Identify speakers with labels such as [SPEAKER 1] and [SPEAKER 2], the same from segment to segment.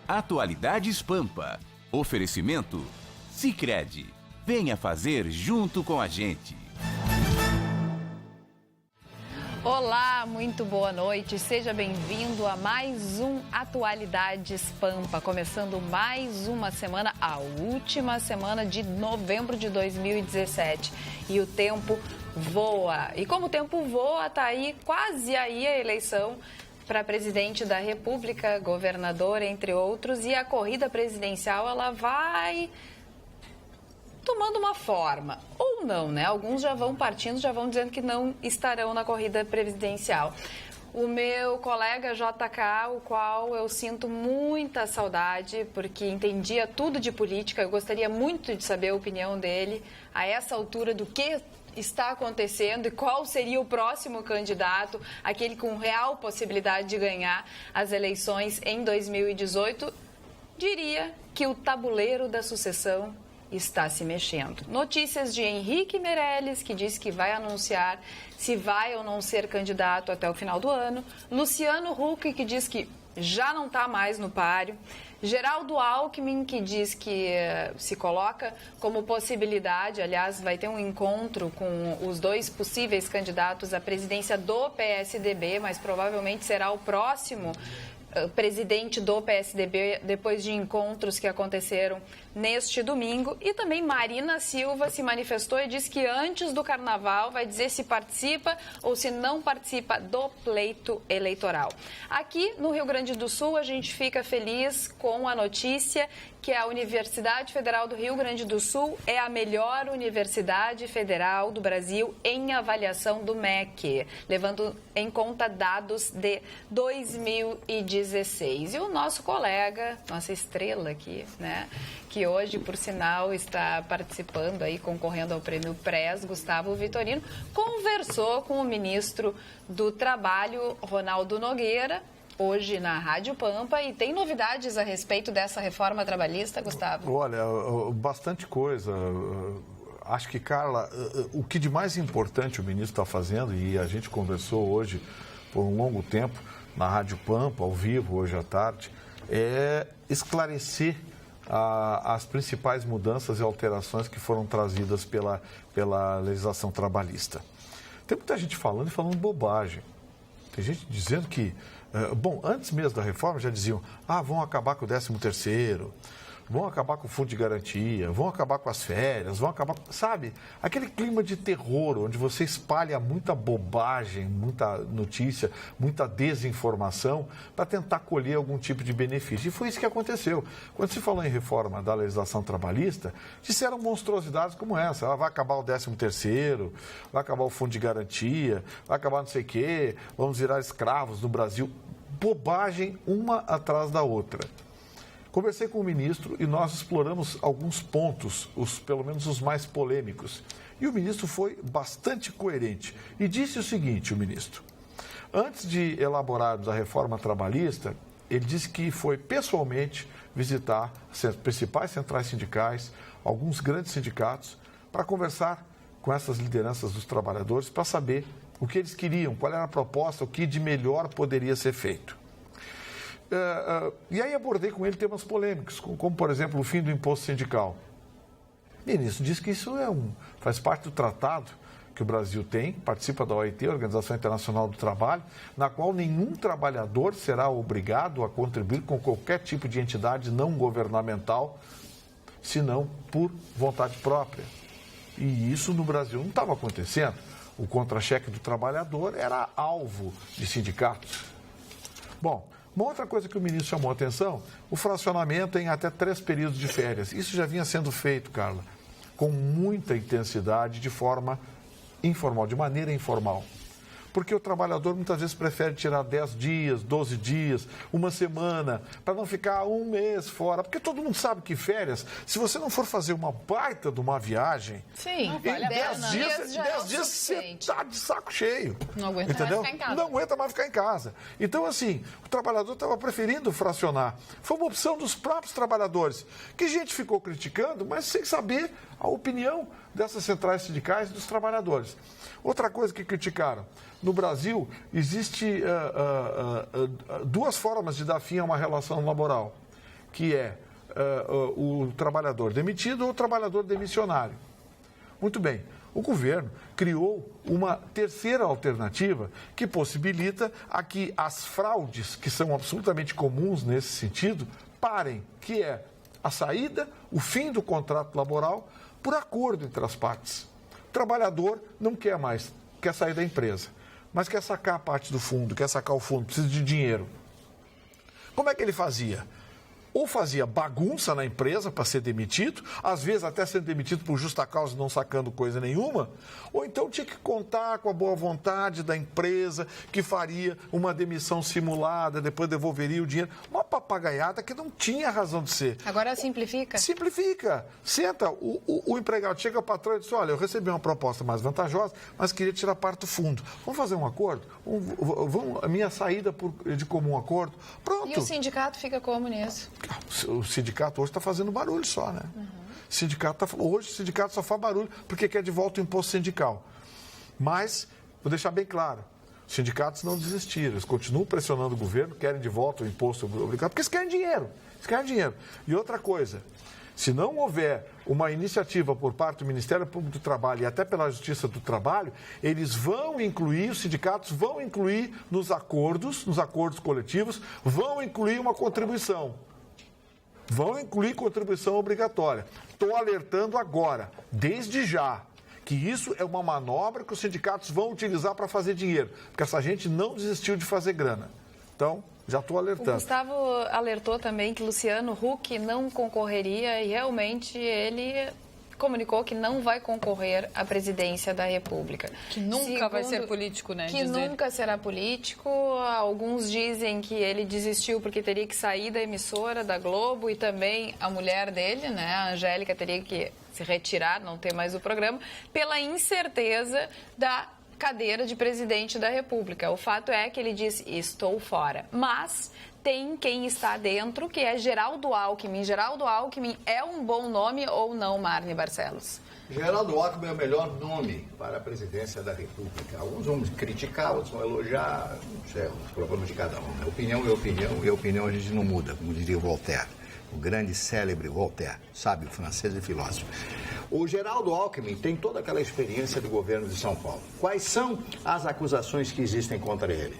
[SPEAKER 1] Atualidades Pampa. Oferecimento Sicredi. Venha fazer junto com a gente.
[SPEAKER 2] Olá, muito boa noite. Seja bem-vindo a mais um Atualidades Pampa. Começando mais uma semana, a última semana de novembro de 2017. E o tempo voa. E como o tempo voa, tá aí, quase aí a eleição para presidente da República, governador, entre outros. E a corrida presidencial, ela vai tomando uma forma, ou não, né? Alguns já vão partindo, já vão dizendo que não estarão na corrida presidencial. O meu colega JK, o qual eu sinto muita saudade, porque entendia tudo de política, eu gostaria muito de saber a opinião dele a essa altura do que está acontecendo e qual seria o próximo candidato, aquele com real possibilidade de ganhar as eleições em 2018, diria que o tabuleiro da sucessão está se mexendo. Notícias de Henrique Meirelles, que diz que vai anunciar se vai ou não ser candidato até o final do ano. Luciano Huck, que diz que já não está mais no páreo. Geraldo Alckmin, que diz que se coloca como possibilidade, aliás, vai ter um encontro com os dois possíveis candidatos à presidência do PSDB, mas provavelmente será o próximo presidente do PSDB, depois de encontros que aconteceram neste domingo. E também Marina Silva se manifestou e disse que antes do carnaval vai dizer se participa ou se não participa do pleito eleitoral. Aqui no Rio Grande do Sul, a gente fica feliz com a notícia que a Universidade Federal do Rio Grande do Sul é a melhor universidade federal do Brasil em avaliação do MEC, levando em conta dados de 2016. E o nosso colega, nossa estrela aqui, né, que hoje, por sinal, está participando aí, concorrendo ao Prêmio PRES, Gustavo Vitorino, conversou com o ministro do Trabalho, Ronaldo Nogueira, hoje na Rádio Pampa, e tem novidades a respeito dessa reforma trabalhista, Gustavo?
[SPEAKER 3] Olha, bastante coisa. Acho que, Carla, o que de mais importante o ministro está fazendo, e a gente conversou hoje por um longo tempo na Rádio Pampa, ao vivo, hoje à tarde, é esclarecer as principais mudanças e alterações que foram trazidas pela legislação trabalhista. Tem muita gente falando e falando bobagem. Tem gente dizendo que, bom, antes mesmo da reforma já diziam, vão acabar com o 13º, vão acabar com o fundo de garantia, vão acabar com as férias, vão acabar com, sabe, aquele clima de terror, onde você espalha muita bobagem, muita notícia, muita desinformação, para tentar colher algum tipo de benefício. E foi isso que aconteceu. Quando se falou em reforma da legislação trabalhista, disseram monstruosidades como essa, vai acabar o 13º, vai acabar o fundo de garantia, vai acabar não sei o quê, vamos virar escravos no Brasil. Bobagem uma atrás da outra. Conversei com o ministro e nós exploramos alguns pontos, pelo menos os mais polêmicos. E o ministro foi bastante coerente e disse o seguinte, o ministro: antes de elaborarmos a reforma trabalhista, ele disse que foi pessoalmente visitar as principais centrais sindicais, alguns grandes sindicatos, para conversar com essas lideranças dos trabalhadores, para saber o que eles queriam, qual era a proposta, o que de melhor poderia ser feito. E aí abordei com ele temas polêmicos, como por exemplo o fim do imposto sindical. O ministro disse que isso faz parte do tratado que o Brasil tem, participa da OIT, Organização Internacional do Trabalho, na qual nenhum trabalhador será obrigado a contribuir com qualquer tipo de entidade não governamental, senão por vontade própria. E isso no Brasil não estava acontecendo. O contra-cheque do trabalhador era alvo de sindicatos. Bom, uma outra coisa que o ministro chamou a atenção, o fracionamento em até 3 períodos de férias. Isso já vinha sendo feito, Carla, com muita intensidade, de forma informal, de maneira informal. Porque o trabalhador muitas vezes prefere tirar 10 dias, 12 dias, uma semana, para não ficar um mês fora. Porque todo mundo sabe que férias, se você não for fazer uma baita de uma viagem,
[SPEAKER 2] sim,
[SPEAKER 3] em 10 dias você está de saco cheio.
[SPEAKER 2] Não aguenta mais ficar em casa.
[SPEAKER 3] Não aguenta mais ficar em casa. Então, assim, o trabalhador estava preferindo fracionar. Foi uma opção dos próprios trabalhadores, que a gente ficou criticando, mas sem saber a opinião dessas centrais sindicais e dos trabalhadores. Outra coisa que criticaram, no Brasil existe 2 formas de dar fim a uma relação laboral. que é o trabalhador demitido ou o trabalhador demissionário. Muito bem, o governo criou uma terceira alternativa que possibilita a que as fraudes, que são absolutamente comuns nesse sentido, parem, que é a saída, o fim do contrato laboral por acordo entre as partes. O trabalhador não quer mais, quer sair da empresa, mas quer sacar a parte do fundo, quer sacar o fundo, precisa de dinheiro. Como é que ele fazia? Ou fazia bagunça na empresa para ser demitido, às vezes até sendo demitido por justa causa, não sacando coisa nenhuma, ou então tinha que contar com a boa vontade da empresa, que faria uma demissão simulada, depois devolveria o dinheiro. Uma papagaiada que não tinha razão de ser.
[SPEAKER 2] Agora simplifica? Simplifica.
[SPEAKER 3] Senta, o empregado chega ao patrão e diz, olha, eu recebi uma proposta mais vantajosa, mas queria tirar parte do fundo. Vamos fazer um acordo? A minha saída de comum acordo? Pronto.
[SPEAKER 2] E o sindicato fica como nisso?
[SPEAKER 3] O sindicato hoje está fazendo barulho só, né? Hoje o sindicato só faz barulho porque quer de volta o imposto sindical. Mas, vou deixar bem claro, os sindicatos não desistiram, eles continuam pressionando o governo, querem de volta o imposto obrigatório, porque eles querem dinheiro. E outra coisa, se não houver uma iniciativa por parte do Ministério Público do Trabalho e até pela Justiça do Trabalho, os sindicatos vão incluir nos acordos coletivos, vão incluir uma contribuição. Vão incluir contribuição obrigatória. Estou alertando agora, desde já, que isso é uma manobra que os sindicatos vão utilizar para fazer dinheiro, porque essa gente não desistiu de fazer grana. Então, já estou alertando.
[SPEAKER 2] O Gustavo alertou também que Luciano Huck não concorreria e realmente ele comunicou que não vai concorrer à presidência da República.
[SPEAKER 4] Que nunca vai ser político, né?
[SPEAKER 2] Que nunca será político. Alguns dizem que ele desistiu porque teria que sair da emissora da Globo e também a mulher dele, né, a Angélica, teria que se retirar, não ter mais o programa, pela incerteza da cadeira de presidente da República. O fato é que ele disse, estou fora. Mas tem quem está dentro, que é Geraldo Alckmin. Geraldo Alckmin é um bom nome ou não, Marne Barcelos?
[SPEAKER 5] Geraldo Alckmin é o melhor nome para a presidência da República. Alguns vão criticar, outros vão elogiar, isso é o problema de cada um. Opinião é opinião, e a opinião a gente não muda, como diria o Voltaire, o grande célebre Voltaire, sábio francês e filósofo. O Geraldo Alckmin tem toda aquela experiência do governo de São Paulo. Quais são as acusações que existem contra ele?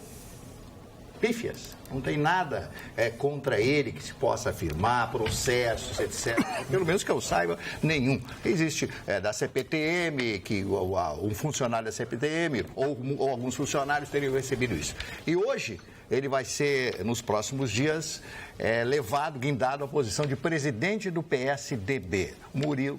[SPEAKER 5] Pífias. Não tem nada contra ele que se possa afirmar, processos, etc. Pelo menos que eu saiba, nenhum. Existe da CPTM, que um funcionário da CPTM ou alguns funcionários teriam recebido isso. E hoje ele vai ser, nos próximos dias, guindado à posição de presidente do PSDB.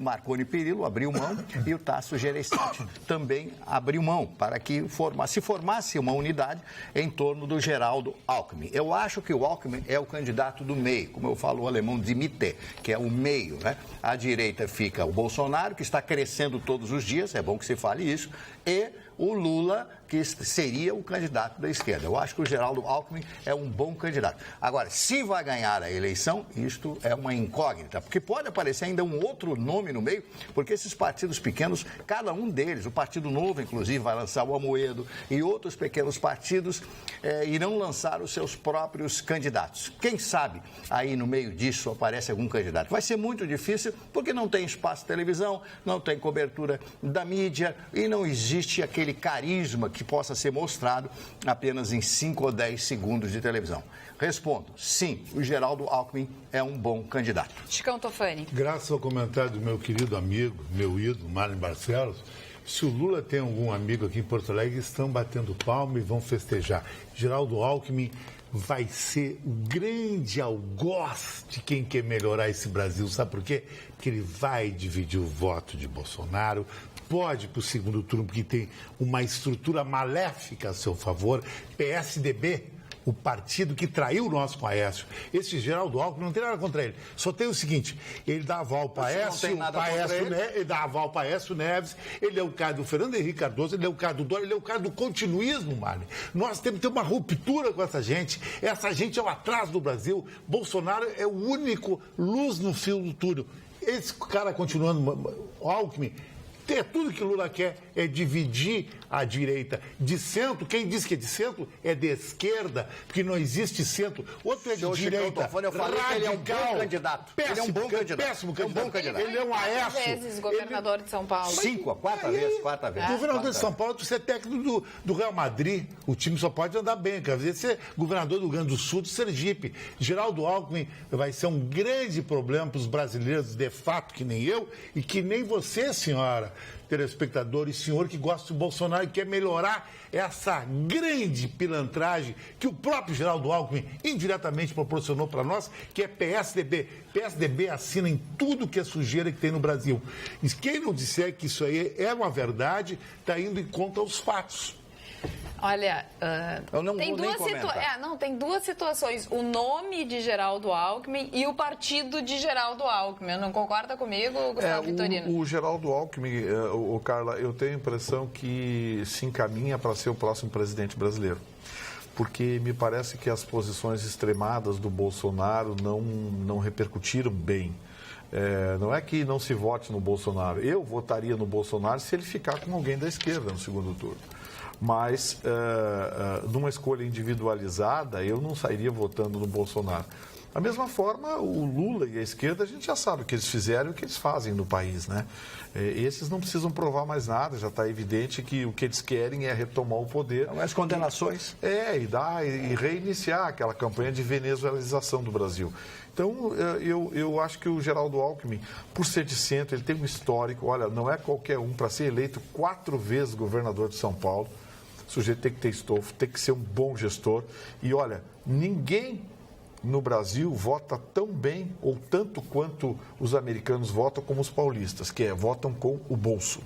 [SPEAKER 5] Marconi Perillo abriu mão e o Tasso Gereissati também abriu mão para que se formasse uma unidade em torno do Geraldo Alckmin. Eu acho que o Alckmin é o candidato do meio, como eu falo o alemão de Mitte, que é o meio, né? À direita fica o Bolsonaro, que está crescendo todos os dias, é bom que se fale isso, e o Lula, que seria o candidato da esquerda. Eu acho que o Geraldo Alckmin é um bom candidato. Agora, se vai ganhar a eleição, isto é uma incógnita, porque pode aparecer ainda um outro nome no meio, porque esses partidos pequenos, cada um deles, o Partido Novo, inclusive, vai lançar o Amoedo, e outros pequenos partidos irão lançar os seus próprios candidatos. Quem sabe aí no meio disso aparece algum candidato. Vai ser muito difícil, porque não tem espaço de televisão, não tem cobertura da mídia e não existe aquele carisma que possa ser mostrado apenas em 5 ou 10 segundos de televisão. Respondo, sim, o Geraldo Alckmin é um bom candidato.
[SPEAKER 2] Chicão Tofani.
[SPEAKER 6] Graças ao comentário do meu querido amigo, meu ídolo, Marne Barcelos, se o Lula tem algum amigo aqui em Porto Alegre, estão batendo palma e vão festejar. Geraldo Alckmin vai ser o grande algoz de quem quer melhorar esse Brasil. Sabe por quê? Porque ele vai dividir o voto de Bolsonaro, pode ir para o segundo turno, porque tem uma estrutura maléfica a seu favor. PSDB, o partido que traiu o nosso Aécio. Esse Geraldo Alckmin não tem nada contra ele. Só tem o seguinte, ele dá aval para Aécio, ele dá aval para Aécio Neves, ele é o cara do Fernando Henrique Cardoso, ele é o cara do Dória, ele é o cara do continuismo, Marne. Nós temos que ter uma ruptura com essa gente. Essa gente é o atraso do Brasil. Bolsonaro é o único luz no fio do túnel. Esse cara continuando, Alckmin, tudo que Lula quer é dividir à direita. De centro, quem diz que é de centro é de esquerda, porque não existe centro. Outro é de direita.
[SPEAKER 5] Eu falei que ele é um bom candidato.
[SPEAKER 6] Péssimo,
[SPEAKER 5] ele é um bom candidato.
[SPEAKER 6] Péssimo candidato. Ele é um aesso.
[SPEAKER 2] 4 vezes governador de São Paulo.
[SPEAKER 5] 4 vezes.
[SPEAKER 6] Governador de São Paulo, tu ser técnico do Real Madrid, o time só pode andar bem. Quer dizer, ser governador do Rio Grande do Sul, do Sergipe. Geraldo Alckmin vai ser um grande problema para os brasileiros, de fato, que nem eu, e que nem você, senhora telespectador e senhor que gosta do Bolsonaro e quer melhorar essa grande pilantragem que o próprio Geraldo Alckmin indiretamente proporcionou para nós, que é PSDB. PSDB assina em tudo que é sujeira que tem no Brasil. E quem não disser que isso aí é uma verdade, está indo em conta aos fatos.
[SPEAKER 2] Olha,
[SPEAKER 5] Eu não
[SPEAKER 2] tem
[SPEAKER 5] vou nem
[SPEAKER 2] duas
[SPEAKER 5] comentar.
[SPEAKER 2] tem duas situações. O nome de Geraldo Alckmin e o partido de Geraldo Alckmin. Não concorda comigo, Gustavo Vitorino?
[SPEAKER 3] O Geraldo Alckmin, Carla, eu tenho a impressão que se encaminha para ser o próximo presidente brasileiro. Porque me parece que as posições extremadas do Bolsonaro não repercutiram bem. Não é que não se vote no Bolsonaro. Eu votaria no Bolsonaro se ele ficar com alguém da esquerda no segundo turno. Mas, numa escolha individualizada, eu não sairia votando no Bolsonaro. Da mesma forma, o Lula e a esquerda, a gente já sabe o que eles fizeram e o que eles fazem no país, né? Esses não precisam provar mais nada, já está evidente que o que eles querem é retomar o poder.
[SPEAKER 5] As condenações.
[SPEAKER 3] E reiniciar aquela campanha de venezuelização do Brasil. Então, eu acho que o Geraldo Alckmin, por ser de centro, ele tem um histórico, olha, não é qualquer um, para ser eleito 4 vezes governador de São Paulo, o sujeito tem que ter estofo, tem que ser um bom gestor. E olha, ninguém no Brasil vota tão bem ou tanto quanto os americanos votam como os paulistas, que votam com o bolso.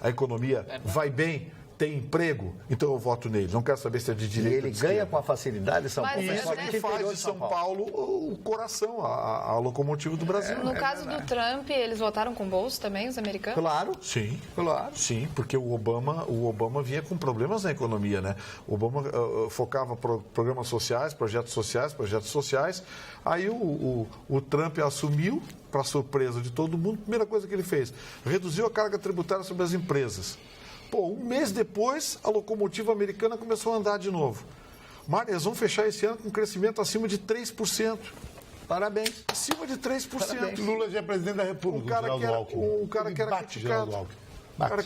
[SPEAKER 3] A economia vai bem, tem emprego, então eu voto nele. Não quero saber se é de direita ou de esquerda.
[SPEAKER 5] Ele ganha com a facilidade São Paulo.
[SPEAKER 3] Isso é que faz de São Paulo o coração, a locomotiva do Brasil.
[SPEAKER 2] No caso do Trump, eles votaram com bolso também, os americanos?
[SPEAKER 5] Claro.
[SPEAKER 3] Sim,
[SPEAKER 5] Claro.
[SPEAKER 3] sim, porque o Obama vinha com problemas na economia, né? O Obama focava programas sociais, projetos sociais. Aí o Trump assumiu, para surpresa de todo mundo, a primeira coisa que ele fez, reduziu a carga tributária sobre as empresas. Um mês depois, a locomotiva americana começou a andar de novo. Mário, eles vão fechar esse ano com um crescimento acima de 3%.
[SPEAKER 5] Parabéns.
[SPEAKER 3] Acima de 3%.
[SPEAKER 5] Parabéns.
[SPEAKER 6] Lula já é presidente da República.
[SPEAKER 3] O cara que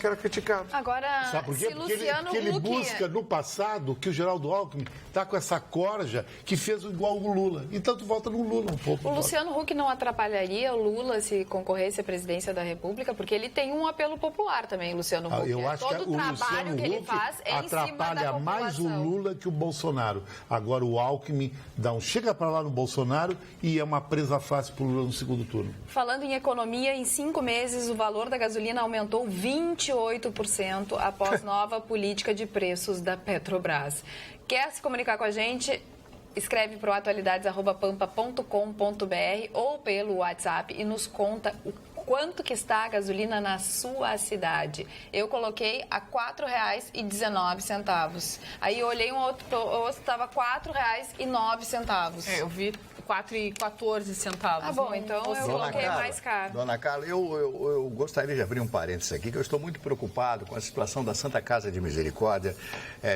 [SPEAKER 3] era criticado.
[SPEAKER 2] Agora,
[SPEAKER 6] sabe por quê?
[SPEAKER 2] se Luciano
[SPEAKER 6] Porque ele
[SPEAKER 2] Huck...
[SPEAKER 6] busca no passado que o Geraldo Alckmin está com essa corja que fez igual o Lula. Então tu volta no Lula um pouco.
[SPEAKER 2] O Luciano Huck não atrapalharia o Lula se concorresse à presidência da República? Porque ele tem um apelo popular também, Luciano Huck.
[SPEAKER 6] Eu acho que
[SPEAKER 2] todo
[SPEAKER 6] o
[SPEAKER 2] trabalho
[SPEAKER 6] Luciano
[SPEAKER 2] que ele
[SPEAKER 6] Huck
[SPEAKER 2] faz é em cima da
[SPEAKER 6] atrapalha
[SPEAKER 2] população.
[SPEAKER 6] mais o Lula que o Bolsonaro. Agora o Alckmin chega para lá no Bolsonaro e é uma presa fácil para o Lula no segundo turno.
[SPEAKER 2] Falando em economia, em 5 meses o valor da gasolina aumentou 28% após nova política de preços da Petrobras. Quer se comunicar com a gente? Escreve para o atualidades@pampa.com.br ou pelo WhatsApp e nos conta o quanto que está a gasolina na sua cidade. Eu coloquei a R$ 4,19. Aí eu olhei um outro estava R$ 4,09.
[SPEAKER 4] Eu vi 4,14 centavos.
[SPEAKER 2] Ah, bom, então eu coloquei mais caro.
[SPEAKER 5] Dona Carla, eu gostaria de abrir um parênteses aqui, que eu estou muito preocupado com a situação da Santa Casa de Misericórdia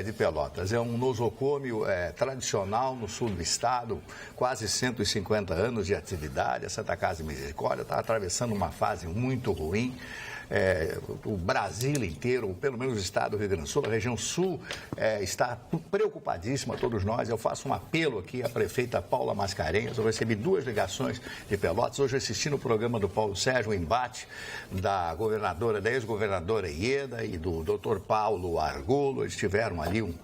[SPEAKER 5] de Pelotas. É um nosocômio tradicional no sul do estado, quase 150 anos de atividade. A Santa Casa de Misericórdia está atravessando uma fase muito ruim. O Brasil inteiro, ou pelo menos o estado do Rio Grande do Sul, a região sul, está preocupadíssima, todos nós. Eu faço um apelo aqui à prefeita Paula Mascarenhas. Eu recebi 2 ligações de Pelotas. Hoje assisti no programa do Paulo Sérgio o embate da ex-governadora Ieda e do doutor Paulo Argolo. Eles tiveram ali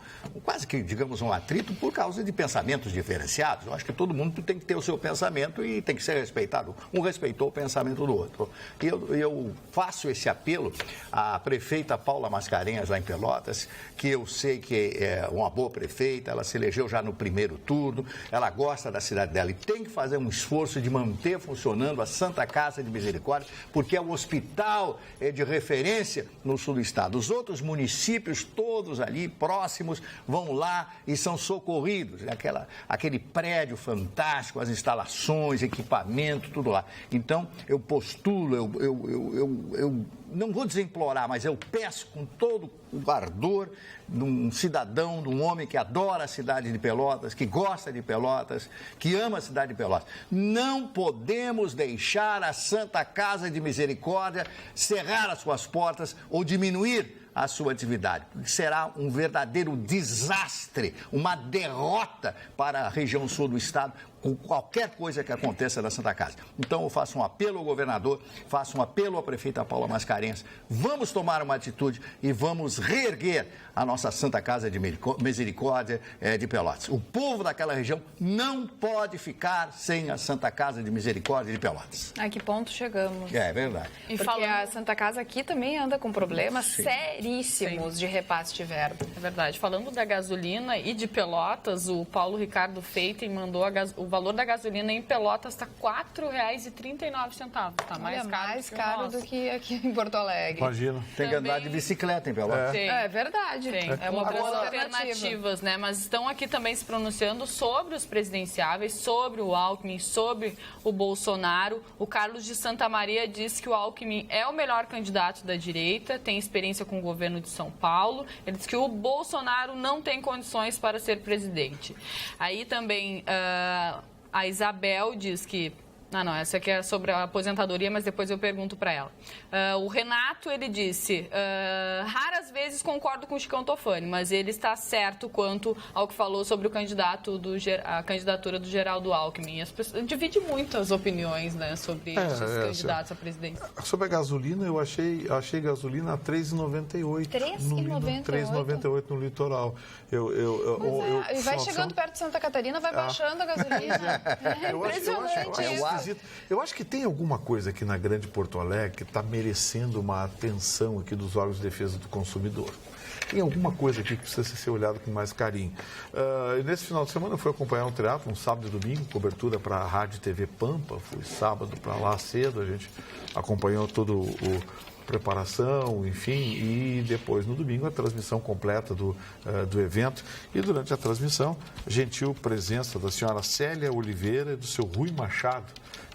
[SPEAKER 5] quase que, digamos, um atrito por causa de pensamentos diferenciados. Eu acho que todo mundo tem que ter o seu pensamento e tem que ser respeitado. Um respeitou o pensamento do outro. E eu faço esse apelo à prefeita Paula Mascarenhas, lá em Pelotas, que eu sei que é uma boa prefeita, ela se elegeu já no primeiro turno, ela gosta da cidade dela e tem que fazer um esforço de manter funcionando a Santa Casa de Misericórdia, porque é o hospital de referência no sul do estado. Os outros municípios, todos ali próximos, vão lá e são socorridos. Aquele prédio fantástico, as instalações, equipamento, tudo lá. Então, eu postulo, eu não vou dizer implorar, mas eu peço com todo o ardor de um cidadão, de um homem que adora a cidade de Pelotas, que gosta de Pelotas, que ama a cidade de Pelotas. Não podemos deixar a Santa Casa de Misericórdia cerrar as suas portas ou diminuir a sua atividade, porque será um verdadeiro desastre, uma derrota para a região sul do estado, com qualquer coisa que aconteça na Santa Casa. Então, eu faço um apelo ao governador, faço um apelo à prefeita Paula Mascarenhas. Vamos tomar uma atitude e vamos reerguer a nossa Santa Casa de Misericórdia de Pelotas. O povo daquela região não pode ficar sem a Santa Casa de Misericórdia de Pelotas.
[SPEAKER 2] A que ponto chegamos?
[SPEAKER 5] É verdade.
[SPEAKER 2] E porque a Santa Casa aqui também anda com problemas seríssimos de repasse de verba.
[SPEAKER 4] É verdade. Falando da gasolina e de Pelotas, o Paulo Ricardo Feiten mandou o valor da gasolina em Pelotas está R$ 4,39. Está mais caro
[SPEAKER 2] do que aqui em Porto Alegre.
[SPEAKER 3] Imagina.
[SPEAKER 5] Tem que andar de bicicleta em Pelotas.
[SPEAKER 2] É verdade.
[SPEAKER 4] É uma boa alternativas, né? Mas estão aqui também se pronunciando sobre os presidenciáveis, sobre o Alckmin, sobre o Bolsonaro. O Carlos de Santa Maria diz que o Alckmin é o melhor candidato da direita, tem experiência com o governo de São Paulo. Ele diz que o Bolsonaro não tem condições para ser presidente. Aí também a Isabel diz que... Não, essa aqui é sobre a aposentadoria, mas depois eu pergunto para ela. O Renato, ele disse, raras vezes concordo com o Chicão Tofani, mas ele está certo quanto ao que falou sobre o a candidatura do Geraldo Alckmin. As pessoas divide muito as opiniões, né, sobre esses candidatos à presidência.
[SPEAKER 3] Sobre a gasolina, eu achei gasolina a R$ 3,98.
[SPEAKER 2] R$ 3,98?
[SPEAKER 3] 3,98 no litoral.
[SPEAKER 2] E vai chegando perto de Santa Catarina, vai baixando a gasolina. É impressionante isso.
[SPEAKER 3] Eu acho que tem alguma coisa aqui na Grande Porto Alegre que está merecendo uma atenção aqui dos órgãos de defesa do consumidor. Tem alguma coisa aqui que precisa ser olhado com mais carinho. Nesse final de semana eu fui acompanhar um teatro, um sábado e domingo, cobertura para a Rádio e TV Pampa. Fui sábado para lá cedo, a gente acompanhou todo preparação, enfim, e depois no domingo a transmissão completa do evento. E durante a transmissão, gentil presença da senhora Célia Oliveira e do seu Rui Machado,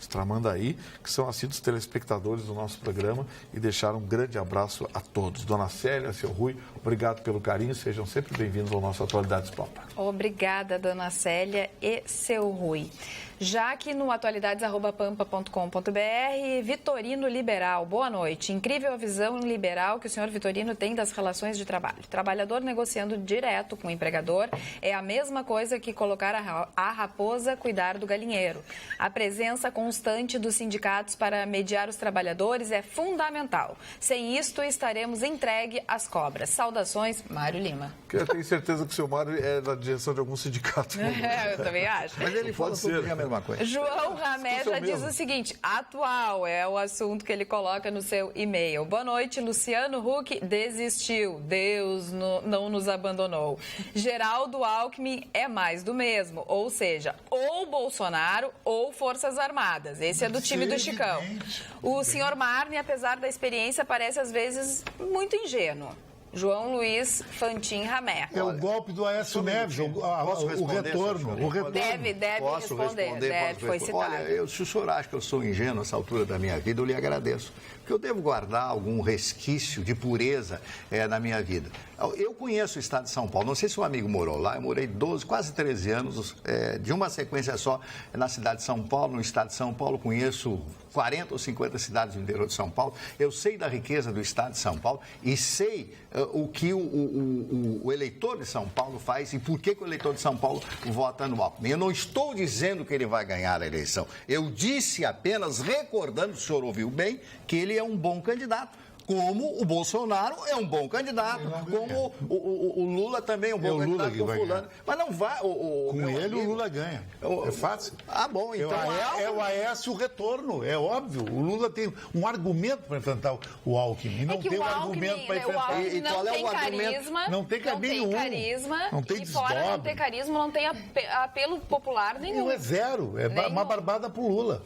[SPEAKER 3] Tramandaí, que são assíduos telespectadores do nosso programa e deixaram um grande abraço a todos. Dona Célia, seu Rui, obrigado pelo carinho, sejam sempre bem-vindos ao nosso Atualidades Pampa.
[SPEAKER 2] Obrigada, Dona Célia e seu Rui. Já aqui no atualidades@pampa.com.br, Vitorino Liberal, boa noite. Incrível a visão liberal que o senhor Vitorino tem das relações de trabalho. Trabalhador negociando direto com o empregador é a mesma coisa que colocar a raposa cuidar do galinheiro. A presença constante dos sindicatos para mediar os trabalhadores é fundamental. Sem isto, estaremos entregue às cobras. Saudações, Mário Lima.
[SPEAKER 3] Eu tenho certeza que o seu Mário é da direção de algum sindicato.
[SPEAKER 2] Eu também acho.
[SPEAKER 5] Mas ele fala sobre a mesma coisa.
[SPEAKER 2] João Ramé já diz o seguinte, atual é o assunto que ele coloca no seu e-mail. Boa noite, Luciano Huck desistiu, Deus não nos abandonou. Geraldo Alckmin é mais do mesmo, ou seja, ou Bolsonaro ou Forças Armadas. Esse é do time do Chicão. O senhor Marne, apesar da experiência, parece às vezes muito ingênuo. João Luiz Fantin Ramé.
[SPEAKER 6] É o golpe do Aécio Neves, o retorno.
[SPEAKER 2] Deve responder, foi citado.
[SPEAKER 5] Olha, se o senhor acha que eu sou ingênuo nessa altura da minha vida, eu lhe agradeço. Porque eu devo guardar algum resquício de pureza na minha vida. Eu conheço o estado de São Paulo, não sei se um amigo morou lá, eu morei 12, quase 13 anos, de uma sequência só, na cidade de São Paulo, no estado de São Paulo, conheço 40 ou 50 cidades do interior de São Paulo, eu sei da riqueza do estado de São Paulo e sei o que o eleitor de São Paulo faz e por que o eleitor de São Paulo vota no Alckmin. Eu não estou dizendo que ele vai ganhar a eleição, eu disse apenas, recordando, o senhor ouviu bem, que ele é um bom candidato. Como o Bolsonaro é um bom candidato, como o Lula também é um bom candidato, o fulano. Mas não vai...
[SPEAKER 6] Com ele o Lula ganha. É fácil.
[SPEAKER 5] Ah, bom, então...
[SPEAKER 6] É o Aécio o retorno, é óbvio. O Lula tem um argumento para enfrentar o Alckmin. E não tem um argumento para enfrentar.
[SPEAKER 2] E qual é o argumento?
[SPEAKER 6] Não tem caminho nenhum.
[SPEAKER 2] Não tem
[SPEAKER 6] desdobre.
[SPEAKER 2] Fora não ter carisma, não tem apelo popular nenhum.
[SPEAKER 6] É zero. É uma barbada pro Lula.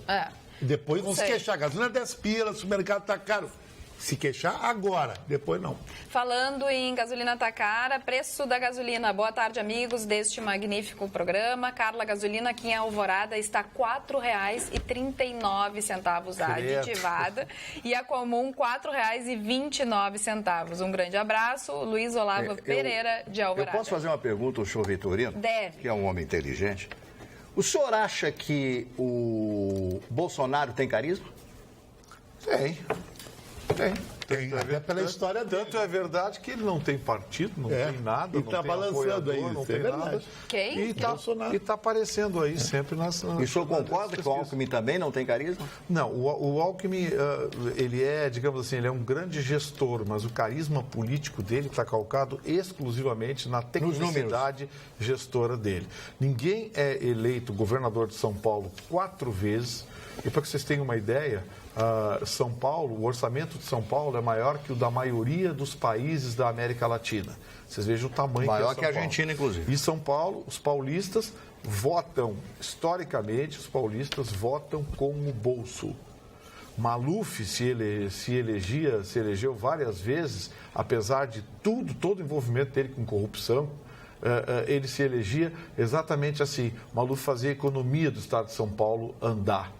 [SPEAKER 6] Depois vão se queixar. A gasolina é 10 pila, o supermercado está caro. se queixar agora, depois não.
[SPEAKER 2] Falando em gasolina tá cara, preço da gasolina. Boa tarde, amigos deste magnífico programa. Carla, gasolina aqui em Alvorada está R$ 4,39 a aditivada e a comum R$ 4,29. Um grande abraço, Luiz Olavo Pereira, de Alvorada.
[SPEAKER 5] Eu posso fazer uma pergunta ao senhor Vitorino?
[SPEAKER 2] Deve.
[SPEAKER 5] Que é um homem inteligente. O senhor acha que o Bolsonaro tem carisma?
[SPEAKER 3] Tem.
[SPEAKER 6] Tem, até pela história dele.
[SPEAKER 3] Tanto é verdade que ele não tem partido, não tem nada,
[SPEAKER 6] e
[SPEAKER 3] não
[SPEAKER 6] tá
[SPEAKER 3] tem
[SPEAKER 6] balançando
[SPEAKER 3] apoiador,
[SPEAKER 6] aí,
[SPEAKER 3] não
[SPEAKER 6] isso é
[SPEAKER 3] tem
[SPEAKER 6] verdade.
[SPEAKER 3] nada.
[SPEAKER 2] Quem?
[SPEAKER 3] E está aparecendo aí sempre nas...
[SPEAKER 5] E o senhor concorda que o Alckmin também não tem carisma?
[SPEAKER 3] Não, o Alckmin, ele é, digamos assim, ele é um grande gestor, mas o carisma político dele está calcado exclusivamente na tecnicidade gestora dele. Ninguém é eleito governador de São Paulo 4 vezes, e para que vocês tenham uma ideia, São Paulo, o orçamento de São Paulo é maior que o da maioria dos países da América Latina. Vocês vejam o tamanho
[SPEAKER 5] maior
[SPEAKER 3] que é São
[SPEAKER 5] que a Argentina,
[SPEAKER 3] Paulo.
[SPEAKER 5] inclusive.
[SPEAKER 3] E São Paulo, os paulistas votam, historicamente, os paulistas votam com o bolso. Maluf se elegeu várias vezes, apesar de todo o envolvimento dele com corrupção, ele se elegia exatamente assim. Maluf fazia a economia do Estado de São Paulo andar.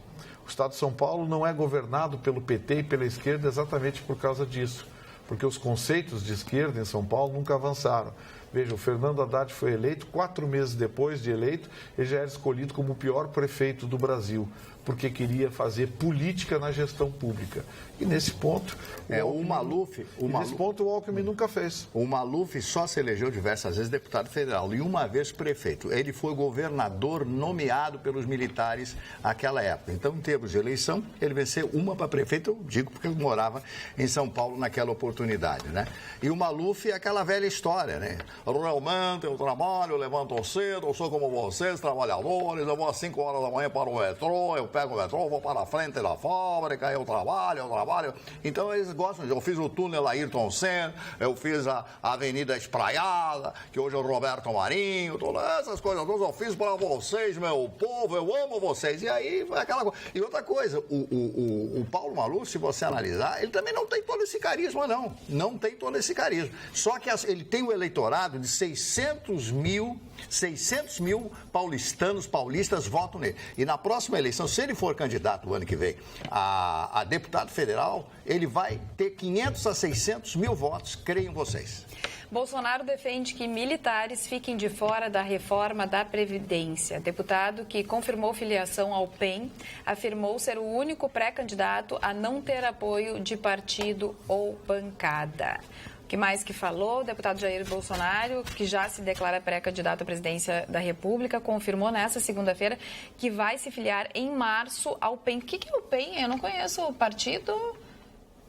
[SPEAKER 3] O Estado de São Paulo não é governado pelo PT e pela esquerda exatamente por causa disso, porque os conceitos de esquerda em São Paulo nunca avançaram. Veja, o Fernando Haddad foi eleito, 4 meses depois de eleito, ele já era escolhido como o pior prefeito do Brasil, porque queria fazer política na gestão pública. E nesse ponto... Nesse ponto o Alckmin nunca fez.
[SPEAKER 5] O Maluf só se elegeu diversas vezes deputado federal e uma vez prefeito. Ele foi governador nomeado pelos militares naquela época. Então, em termos de eleição, ele venceu uma para prefeito, eu digo porque eu morava em São Paulo naquela oportunidade, né? E o Maluf é aquela velha história, né? Realmente, eu trabalho, eu levanto cedo, eu sou como vocês, trabalhadores, eu vou às 5 horas da manhã para o metrô, eu pego o metrô, vou para a frente da fábrica, eu trabalho. Então eles gostam, eu fiz o túnel Ayrton Senna, eu fiz a Avenida Espraiada, que hoje é o Roberto Marinho, todas essas coisas todas eu fiz para vocês, meu povo, eu amo vocês. E aí, aquela coisa. E outra coisa, o Paulo Maluf, se você analisar, ele também não tem todo esse carisma, não. Não tem todo esse carisma. Só que ele tem um eleitorado de 600 mil paulistas votam nele. E na próxima eleição, se ele for candidato o ano que vem a deputado federal, ele vai ter 500 a 600 mil votos, creiam vocês.
[SPEAKER 2] Bolsonaro defende que militares fiquem de fora da reforma da Previdência. Deputado que confirmou filiação ao PEN afirmou ser o único pré-candidato a não ter apoio de partido ou bancada. O que mais que falou? O deputado Jair Bolsonaro, que já se declara pré-candidato à presidência da República, confirmou nesta segunda-feira que vai se filiar em março ao PEN. O que é o PEN? Eu não conheço o partido.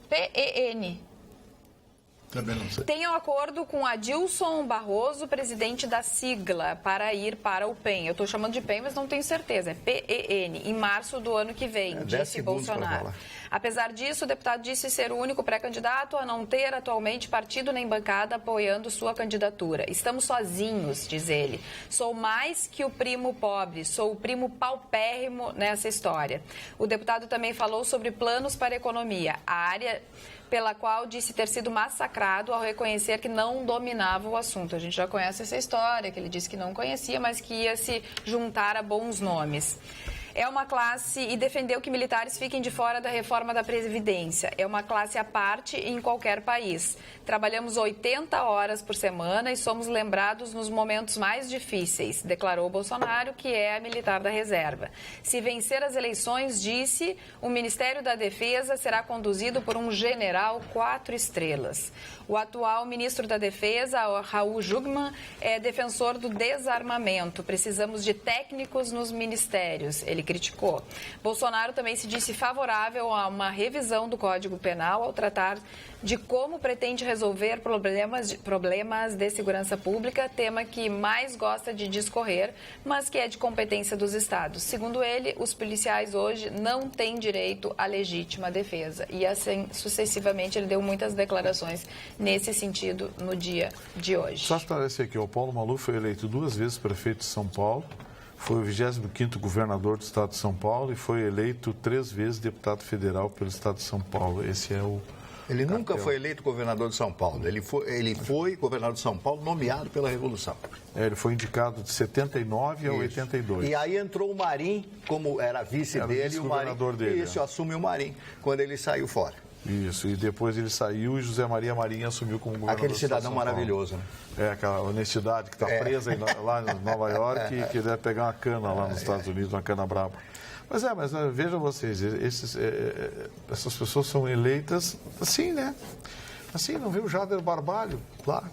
[SPEAKER 2] PEN.
[SPEAKER 6] Também não sei.
[SPEAKER 2] Tem um acordo com Adilson Barroso, presidente da sigla, para ir para o PEN. Eu estou chamando de PEN, mas não tenho certeza. É PEN, em março do ano que vem, disse Bolsonaro. Apesar disso, o deputado disse ser o único pré-candidato a não ter atualmente partido nem bancada apoiando sua candidatura. Estamos sozinhos, diz ele. Sou mais que o primo pobre, sou o primo paupérrimo nessa história. O deputado também falou sobre planos para a economia, a área pela qual disse ter sido massacrado ao reconhecer que não dominava o assunto. A gente já conhece essa história, que ele disse que não conhecia, mas que ia se juntar a bons nomes. É uma classe, e defendeu que militares fiquem de fora da reforma da Previdência. É uma classe à parte em qualquer país. Trabalhamos 80 horas por semana e somos lembrados nos momentos mais difíceis, declarou Bolsonaro, que é a militar da reserva. Se vencer as eleições, disse, o Ministério da Defesa será conduzido por um general 4 estrelas. O atual ministro da Defesa, Raul Jungmann, é defensor do desarmamento. Precisamos de técnicos nos ministérios, ele criticou. Bolsonaro também se disse favorável a uma revisão do Código Penal ao tratar de como pretende resolver problemas de segurança pública, tema que mais gosta de discorrer, mas que é de competência dos estados. Segundo ele, os policiais hoje não têm direito à legítima defesa. E assim, sucessivamente, ele deu muitas declarações nesse sentido no dia de hoje.
[SPEAKER 3] Só esclarecer aqui, o Paulo Maluf foi eleito 2 vezes prefeito de São Paulo, foi o 25º governador do estado de São Paulo e foi eleito 3 vezes deputado federal pelo estado de São Paulo. Esse é o
[SPEAKER 5] Ele nunca foi eleito governador de São Paulo. Ele foi governador de São Paulo nomeado pela Revolução.
[SPEAKER 3] Ele foi indicado de 79 a 82.
[SPEAKER 5] E aí entrou o Marim, como era vice dele, o Marim,
[SPEAKER 3] dele.
[SPEAKER 5] Isso, assumiu o Marim, quando ele saiu fora.
[SPEAKER 3] Isso, e depois ele saiu e José Maria Marinho assumiu como governador.
[SPEAKER 5] Aquele cidadão maravilhoso, né?
[SPEAKER 3] Aquela honestidade que está presa lá em Nova York e que deve pegar uma cana lá nos Estados Unidos, uma cana braba. Mas vejam vocês, essas pessoas são eleitas assim, né? Assim, não viu o Jader Barbalho lá?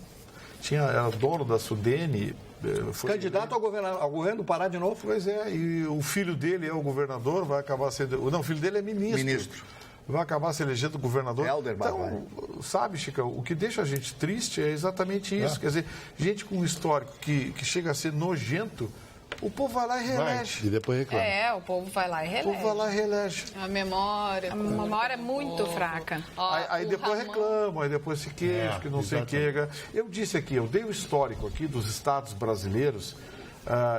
[SPEAKER 3] Era dono da Sudene.
[SPEAKER 5] Candidato ao governo do Pará de novo?
[SPEAKER 3] Pois é, e o filho dele é o governador, vai acabar sendo... Não, o filho dele é ministro. Vai acabar se elegendo governador.
[SPEAKER 5] Helder
[SPEAKER 3] então, sabe, Chica, o que deixa a gente triste é exatamente isso. Quer dizer, gente com um histórico que chega a ser nojento, o povo vai lá e reelege.
[SPEAKER 6] E depois reclama.
[SPEAKER 2] O povo vai lá e reelege.
[SPEAKER 3] O povo vai lá e reelege.
[SPEAKER 4] A memória
[SPEAKER 2] é muito fraca.
[SPEAKER 3] Aí depois reclamam, aí depois se queixa, que não sei o que. Eu disse aqui, eu dei o histórico aqui dos estados brasileiros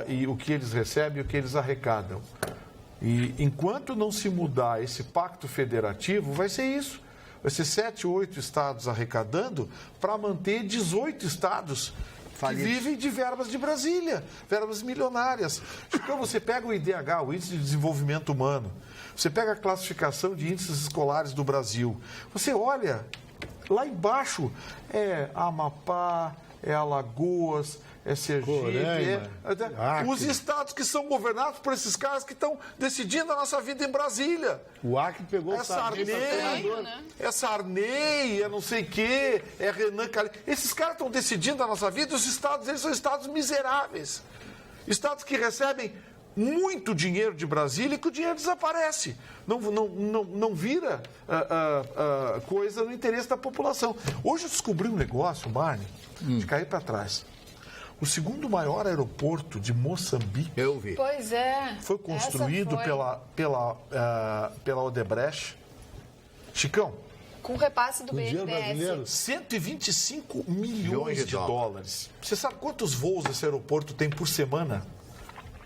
[SPEAKER 3] e o que eles recebem e o que eles arrecadam. E enquanto não se mudar esse pacto federativo, vai ser isso. Vai ser 7, 8 estados arrecadando para manter 18 estados que vivem de verbas de Brasília, verbas milionárias. Então você pega o IDH, o Índice de Desenvolvimento Humano, você pega a classificação de índices escolares do Brasil, você olha, lá embaixo é Amapá, é Alagoas, é Sergipe, os estados que são governados por esses caras que estão decidindo a nossa vida em Brasília.
[SPEAKER 6] O Acre pegou o
[SPEAKER 3] Sarney, é não sei o quê, é Renan Calheiros. Esses caras estão decidindo a nossa vida, os estados, eles são estados miseráveis. Estados que recebem muito dinheiro de Brasília e que o dinheiro desaparece. Não vira coisa no interesse da população. Hoje eu descobri um negócio, Barney, de cair para trás. O segundo maior aeroporto de Moçambique.
[SPEAKER 5] Eu vi.
[SPEAKER 2] Pois é.
[SPEAKER 3] Foi construído pela Odebrecht. Chicão.
[SPEAKER 2] Com repasse do BNDES.
[SPEAKER 3] 125 milhões de dólares. Você sabe quantos voos esse aeroporto tem por semana?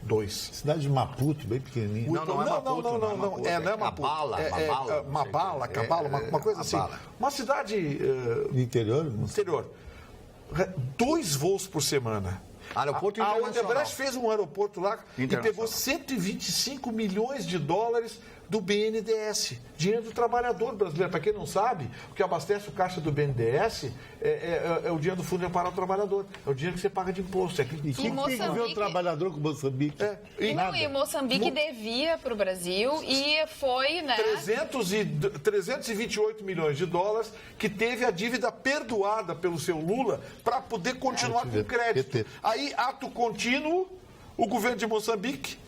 [SPEAKER 3] 2.
[SPEAKER 6] Cidade de Maputo, bem pequenininho.
[SPEAKER 3] Não é Maputo. Não é Maputo. Cabala, uma coisa assim. Uma cidade...
[SPEAKER 6] Interior?
[SPEAKER 3] Interior. 2 voos por semana.
[SPEAKER 5] Aeroporto
[SPEAKER 3] a
[SPEAKER 5] internacional.
[SPEAKER 3] Odebrecht fez um aeroporto lá e pegou 125 milhões de dólares do BNDES, dinheiro do trabalhador brasileiro. Para quem não sabe, o que abastece o caixa do BNDES é o dinheiro do Fundo de Amparo ao Trabalhador. É o dinheiro que você paga de imposto.
[SPEAKER 6] E que tem que ver o trabalhador com Moçambique?
[SPEAKER 2] E Moçambique devia para o Brasil e foi, né?
[SPEAKER 3] 328 milhões de dólares que teve a dívida perdoada pelo seu Lula para poder continuar com crédito. Aí, ato contínuo, o governo de Moçambique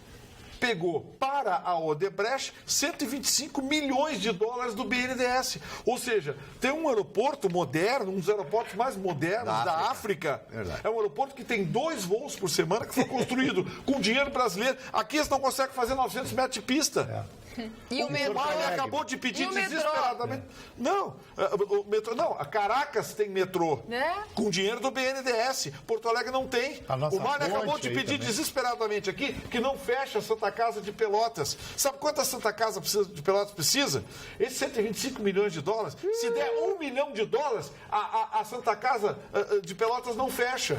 [SPEAKER 3] pegou para a Odebrecht 125 milhões de dólares do BNDES. Ou seja, tem um aeroporto moderno, um dos aeroportos mais modernos da África. É um aeroporto que tem 2 voos por semana, que foi construído com dinheiro brasileiro. Aqui eles não conseguem fazer 900 metros de pista.
[SPEAKER 2] E o metrô
[SPEAKER 3] acabou de pedir desesperadamente. Não, o metrô, não, a Caracas tem metrô com dinheiro do BNDES. Porto Alegre não tem. O Mário acabou de pedir desesperadamente aqui que não fecha a Santa Casa de Pelotas. Sabe quanto a Santa Casa de Pelotas precisa? Esses 125 milhões de dólares, se der $1 milhão, a Santa Casa de Pelotas não fecha.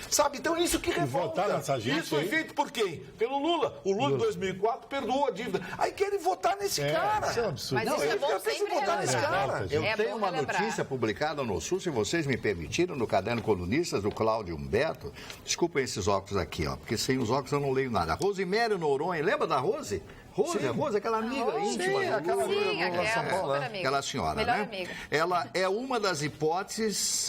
[SPEAKER 3] Sabe? Então isso que revolta. Isso foi feito por quem? Pelo Lula. O Lula em 2004 perdoou a dívida. Aí querem votar nesse cara.
[SPEAKER 6] Isso é um absurdo.
[SPEAKER 2] Mas isso é bom sempre votar nesse
[SPEAKER 3] cara.
[SPEAKER 5] Eu tenho uma notícia publicada no Sul, se vocês me permitirem, no Caderno Colunistas, do Cláudio Humberto. Desculpem esses óculos aqui, porque sem os óculos eu não leio nada. Rosemary Noronha, lembra da Rose? Rose, aquela amiga íntima. Aquela senhora,
[SPEAKER 2] melhor
[SPEAKER 5] né?
[SPEAKER 2] Amiga.
[SPEAKER 5] Ela é uma das hipóteses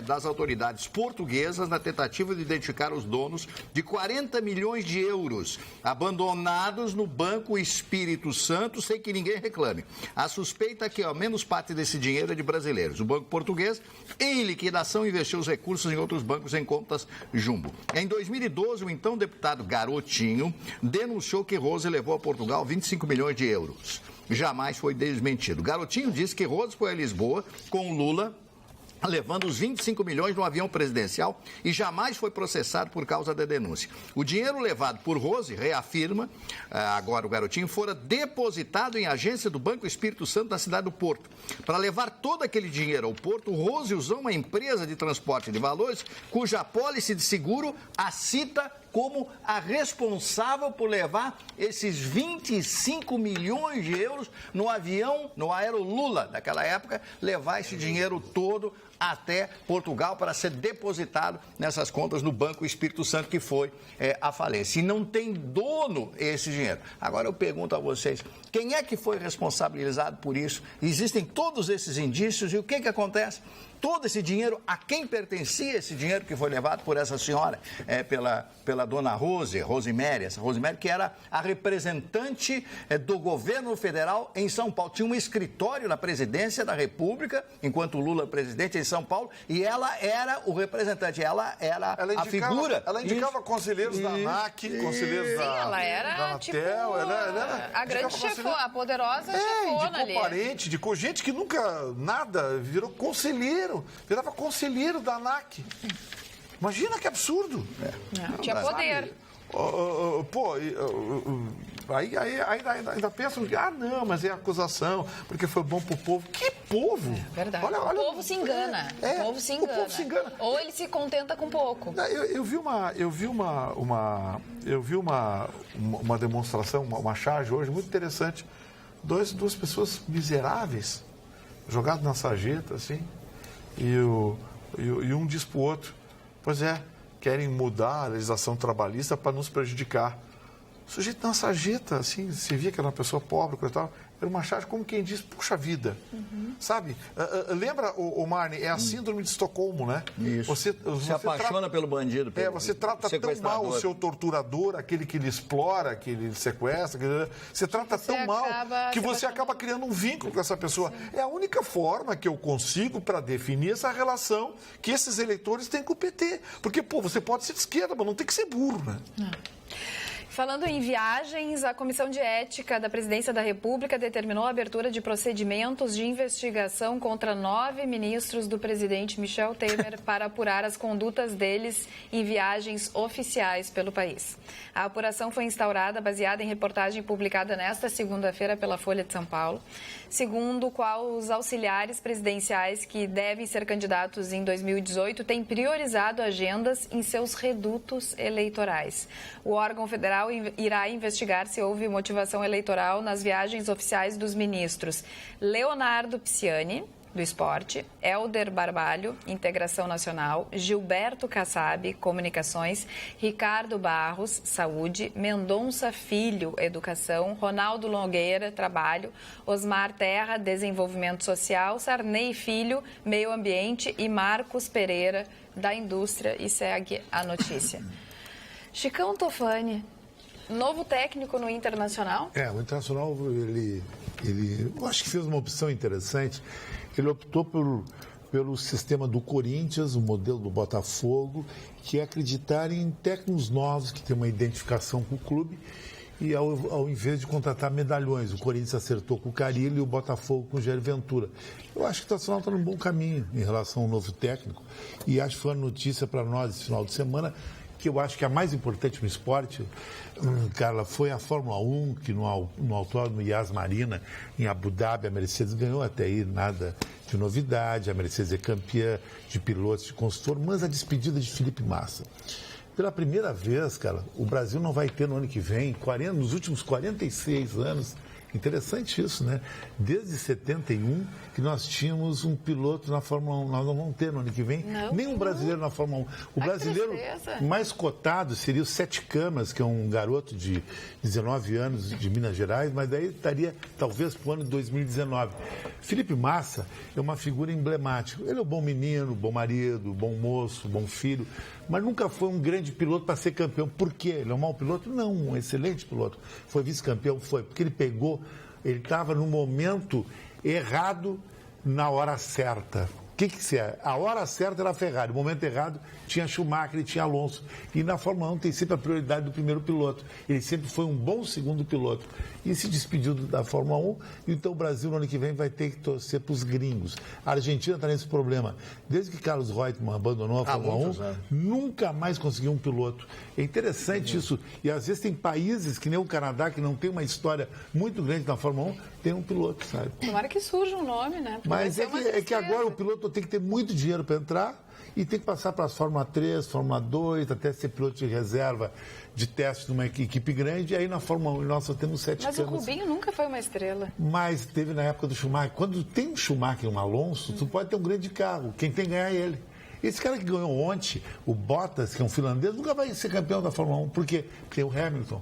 [SPEAKER 5] das autoridades portuguesas na tentativa de identificar os donos de 40 milhões de euros abandonados no Banco Espírito Santo sem que ninguém reclame. A suspeita é que ao menos parte desse dinheiro é de brasileiros. O Banco Português, em liquidação, investiu os recursos em outros bancos em contas jumbo. Em 2012, o então deputado Garotinho denunciou que Rose levou a Portugal 25 milhões de euros. Jamais foi desmentido. Garotinho disse que Rose foi a Lisboa com Lula levando os 25 milhões no avião presidencial e jamais foi processado por causa da denúncia. O dinheiro levado por Rose, reafirma agora o garotinho, fora depositado em agência do Banco Espírito Santo na cidade do Porto. Para levar todo aquele dinheiro ao Porto, Rose usou uma empresa de transporte de valores cuja apólice de seguro a cita como a responsável por levar esses 25 milhões de euros no avião, no Aerolula daquela época, levar esse dinheiro todo até Portugal para ser depositado nessas contas no Banco Espírito Santo, que foi a falência. E não tem dono esse dinheiro. Agora eu pergunto a vocês, quem é que foi responsabilizado por isso? Existem todos esses indícios e o que acontece? Todo esse dinheiro, a quem pertencia esse dinheiro que foi levado por essa senhora, pela dona Rosemary, essa Rosemary, que era a representante do governo federal em São Paulo. Tinha um escritório na presidência da República, enquanto o Lula presidente em São Paulo, e ela era o representante, ela era a figura.
[SPEAKER 3] Ela indicava conselheiros da ANAC, conselheiros da
[SPEAKER 2] ela era,
[SPEAKER 3] da Anatel,
[SPEAKER 2] tipo,
[SPEAKER 3] ela
[SPEAKER 2] a grande chefona, a poderosa chefona ali.
[SPEAKER 3] Parente, indicou gente que nunca, nada, virou conselheiro. Virava conselheiro da ANAC. Imagina que absurdo.
[SPEAKER 2] Tinha poder.
[SPEAKER 3] Ainda pensam que, não, mas é acusação, porque foi bom pro povo. Que povo?
[SPEAKER 2] Verdade. O povo se engana. O povo se engana. Ou ele se contenta com pouco.
[SPEAKER 3] Eu vi uma demonstração, uma charge hoje muito interessante. Duas pessoas miseráveis, jogadas na sarjeta, assim. E um diz para o outro, pois querem mudar a legislação trabalhista para nos prejudicar. O sujeito na sarjeta, assim, você via que era uma pessoa pobre, coisa e tal, era uma charge como quem diz, puxa vida, sabe? Lembra, o Marne, é a síndrome de Estocolmo, né?
[SPEAKER 5] Isso. Você se apaixona pelo bandido.
[SPEAKER 3] Você trata tão mal o seu torturador, aquele que lhe explora, que lhe sequestra, você trata tão mal que você acaba criando um vínculo com essa pessoa. Sim. É a única forma que eu consigo para definir essa relação que esses eleitores têm com o PT. Porque, você pode ser de esquerda, mas não tem que ser burro, né?
[SPEAKER 2] Não. Falando em viagens, a Comissão de Ética da Presidência da República determinou a abertura de procedimentos de investigação contra 9 ministros do presidente Michel Temer para apurar as condutas deles em viagens oficiais pelo país. A apuração foi instaurada baseada em reportagem publicada nesta segunda-feira pela Folha de São Paulo, segundo o qual os auxiliares presidenciais que devem ser candidatos em 2018 têm priorizado agendas em seus redutos eleitorais. O órgão federal irá investigar se houve motivação eleitoral nas viagens oficiais dos ministros Leonardo Pisciani, do Esporte, Helder Barbalho, Integração Nacional, Gilberto Kassab, Comunicações, Ricardo Barros, Saúde, Mendonça Filho, Educação, Ronaldo Nogueira, Trabalho, Osmar Terra, Desenvolvimento Social, Sarney Filho, Meio Ambiente e Marcos Pereira, da Indústria. E segue a notícia. Chicão Tofani, novo técnico no Internacional?
[SPEAKER 6] O Internacional, ele eu acho que fez uma opção interessante. Ele optou pelo sistema do Corinthians, o modelo do Botafogo, que é acreditar em técnicos novos que têm uma identificação com o clube e ao invés de contratar medalhões. O Corinthians acertou com o Carille e o Botafogo com o Jair Ventura. Eu acho que o Internacional está num bom caminho em relação ao novo técnico e acho que foi uma notícia para nós esse final de semana, que eu acho que a mais importante no esporte, Carla, foi a Fórmula 1, que no autódromo Yas Marina, em Abu Dhabi, a Mercedes ganhou até aí nada de novidade, a Mercedes é campeã de pilotos, de consultor, mas a despedida de Felipe Massa. Pela primeira vez, cara, o Brasil não vai ter no ano que vem, nos últimos 46 anos, interessante isso, né? Desde 71 que nós tínhamos um piloto na Fórmula 1. Nós não vamos ter no ano que vem nenhum brasileiro na Fórmula 1. O brasileiro mais cotado seria o Sete Câmaras, que é um garoto de 19 anos de Minas Gerais, mas daí estaria talvez para o ano de 2019. Felipe Massa é uma figura emblemática. Ele é um bom menino, bom marido, bom moço, bom filho, mas nunca foi um grande piloto para ser campeão. Por quê? Ele é um mau piloto? Não, um excelente piloto. Foi vice-campeão? Foi, porque ele estava no momento errado na hora certa. que é? A hora certa era a Ferrari, o momento errado tinha Schumacher e tinha Alonso. E na Fórmula 1 tem sempre a prioridade do primeiro piloto. Ele sempre foi um bom segundo piloto. E se despediu da Fórmula 1, então o Brasil no ano que vem vai ter que torcer para os gringos. A Argentina está nesse problema. Desde que Carlos Reutemann abandonou a Fórmula 1, nunca mais conseguiu um piloto. É interessante isso. E às vezes tem países, que nem o Canadá, que não tem uma história muito grande na Fórmula 1, tem um piloto, sabe?
[SPEAKER 2] Tomara que surja um nome, né? Porque
[SPEAKER 6] mas é que agora o piloto tem que ter muito dinheiro para entrar e tem que passar para as Fórmula 3, Fórmula 2, até ser piloto de reserva de teste numa equipe grande. E aí na Fórmula 1 nós só temos 7
[SPEAKER 2] Mas
[SPEAKER 6] camas.
[SPEAKER 2] o Rubinho nunca foi uma estrela.
[SPEAKER 6] Mas teve na época do Schumacher. Quando tem um Schumacher e um Alonso, tu pode ter um grande carro. Quem tem que ganhar é ele. Esse cara que ganhou ontem, o Bottas, que é um finlandês, nunca vai ser campeão da Fórmula 1. Por quê? Porque tem o Hamilton.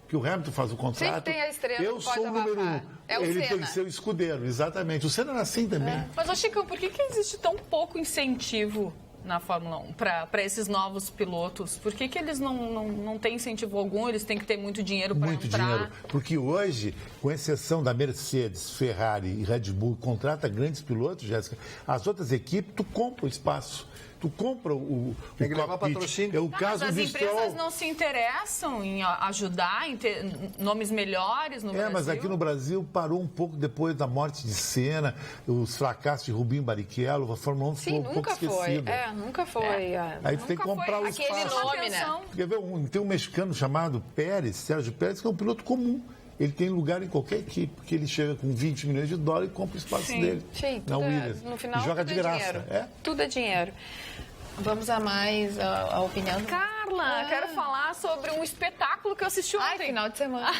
[SPEAKER 6] Que o Hamilton faz o contrato.
[SPEAKER 2] Sempre tem a estrela
[SPEAKER 6] eu
[SPEAKER 2] que
[SPEAKER 6] sou
[SPEAKER 2] pode
[SPEAKER 6] o número 1.
[SPEAKER 2] É o
[SPEAKER 6] ele
[SPEAKER 2] Senna.
[SPEAKER 6] tem que ser o escudeiro, exatamente. O Senna era assim também.
[SPEAKER 4] Mas, ô Chicão, por que existe tão pouco incentivo na Fórmula 1 para esses novos pilotos? Por que eles não têm incentivo algum? Eles têm que ter muito dinheiro para entrar? Muito dinheiro.
[SPEAKER 6] Porque hoje, com exceção da Mercedes, Ferrari e Red Bull, contrata grandes pilotos, Jéssica, as outras equipes, tu compra o espaço. Tu compra o
[SPEAKER 3] patrocínio.
[SPEAKER 6] É o caso
[SPEAKER 4] mas as
[SPEAKER 6] do
[SPEAKER 4] empresas
[SPEAKER 6] Stroll.
[SPEAKER 4] não se interessam em ajudar, em ter nomes melhores no Brasil?
[SPEAKER 6] Mas aqui no Brasil parou um pouco depois da morte de Senna, os fracassos de Rubinho Barrichello, a Fórmula 1 ficou um pouco esquecida.
[SPEAKER 2] Nunca foi.
[SPEAKER 6] Aí tu tem que comprar o espaço.
[SPEAKER 2] Aquele nome, né?
[SPEAKER 6] Quer ver, tem um mexicano chamado Pérez, Sérgio Pérez, que é um piloto comum. Ele tem lugar em qualquer equipe, porque ele chega com 20 milhões de dólares e compra o espaço dele.
[SPEAKER 2] Sim,
[SPEAKER 6] na Williams.
[SPEAKER 2] No final,
[SPEAKER 6] e joga de graça.
[SPEAKER 2] Dinheiro. Tudo é dinheiro. Vamos a mais a opinião.
[SPEAKER 4] Carla, quero falar sobre um espetáculo que eu assisti ontem.
[SPEAKER 2] Final de semana.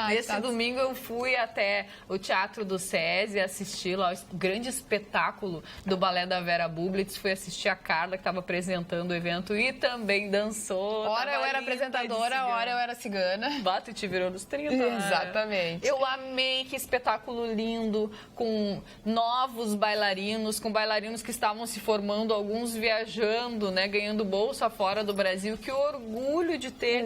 [SPEAKER 4] Nesse domingo eu fui até o Teatro do SESI assistir lá o grande espetáculo do balé da Vera Bublitz. Fui assistir a Carla, que estava apresentando o evento e também dançou.
[SPEAKER 2] Ora eu era apresentadora, ora eu era cigana.
[SPEAKER 4] Bato e te virou nos 30.
[SPEAKER 2] Exatamente.
[SPEAKER 4] Eu amei, que espetáculo lindo, com novos bailarinos, com bailarinos que estavam se formando, alguns viajando, né, ganhando bolsa fora do Brasil. Que orgulho de ter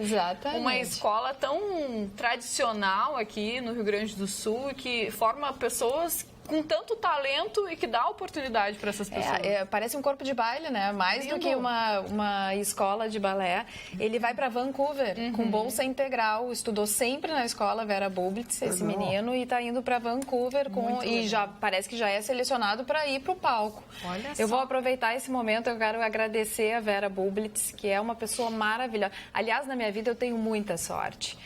[SPEAKER 4] uma escola tão tradicional aqui no Rio Grande do Sul, que forma pessoas com tanto talento e que dá oportunidade para essas pessoas.
[SPEAKER 2] Parece um corpo de baile, né? Mais do que uma escola de balé. Ele vai para Vancouver com bolsa integral. Estudou sempre na escola Vera Bublitz, esse menino, e está indo para Vancouver parece que já é selecionado para ir para o palco.
[SPEAKER 4] Olha
[SPEAKER 2] eu vou aproveitar esse momento, eu quero agradecer a Vera Bublitz, que é uma pessoa maravilhosa. Aliás, na minha vida eu tenho muita sorte.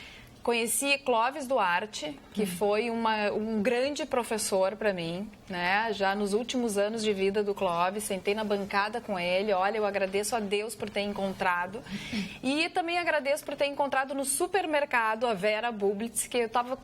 [SPEAKER 2] Conheci Clóvis Duarte, que foi um grande professor para mim, né? Já nos últimos anos de vida do Clóvis, sentei na bancada com ele. Olha, eu agradeço a Deus por ter encontrado. E também agradeço por ter encontrado no supermercado a Vera Bublitz, que eu estava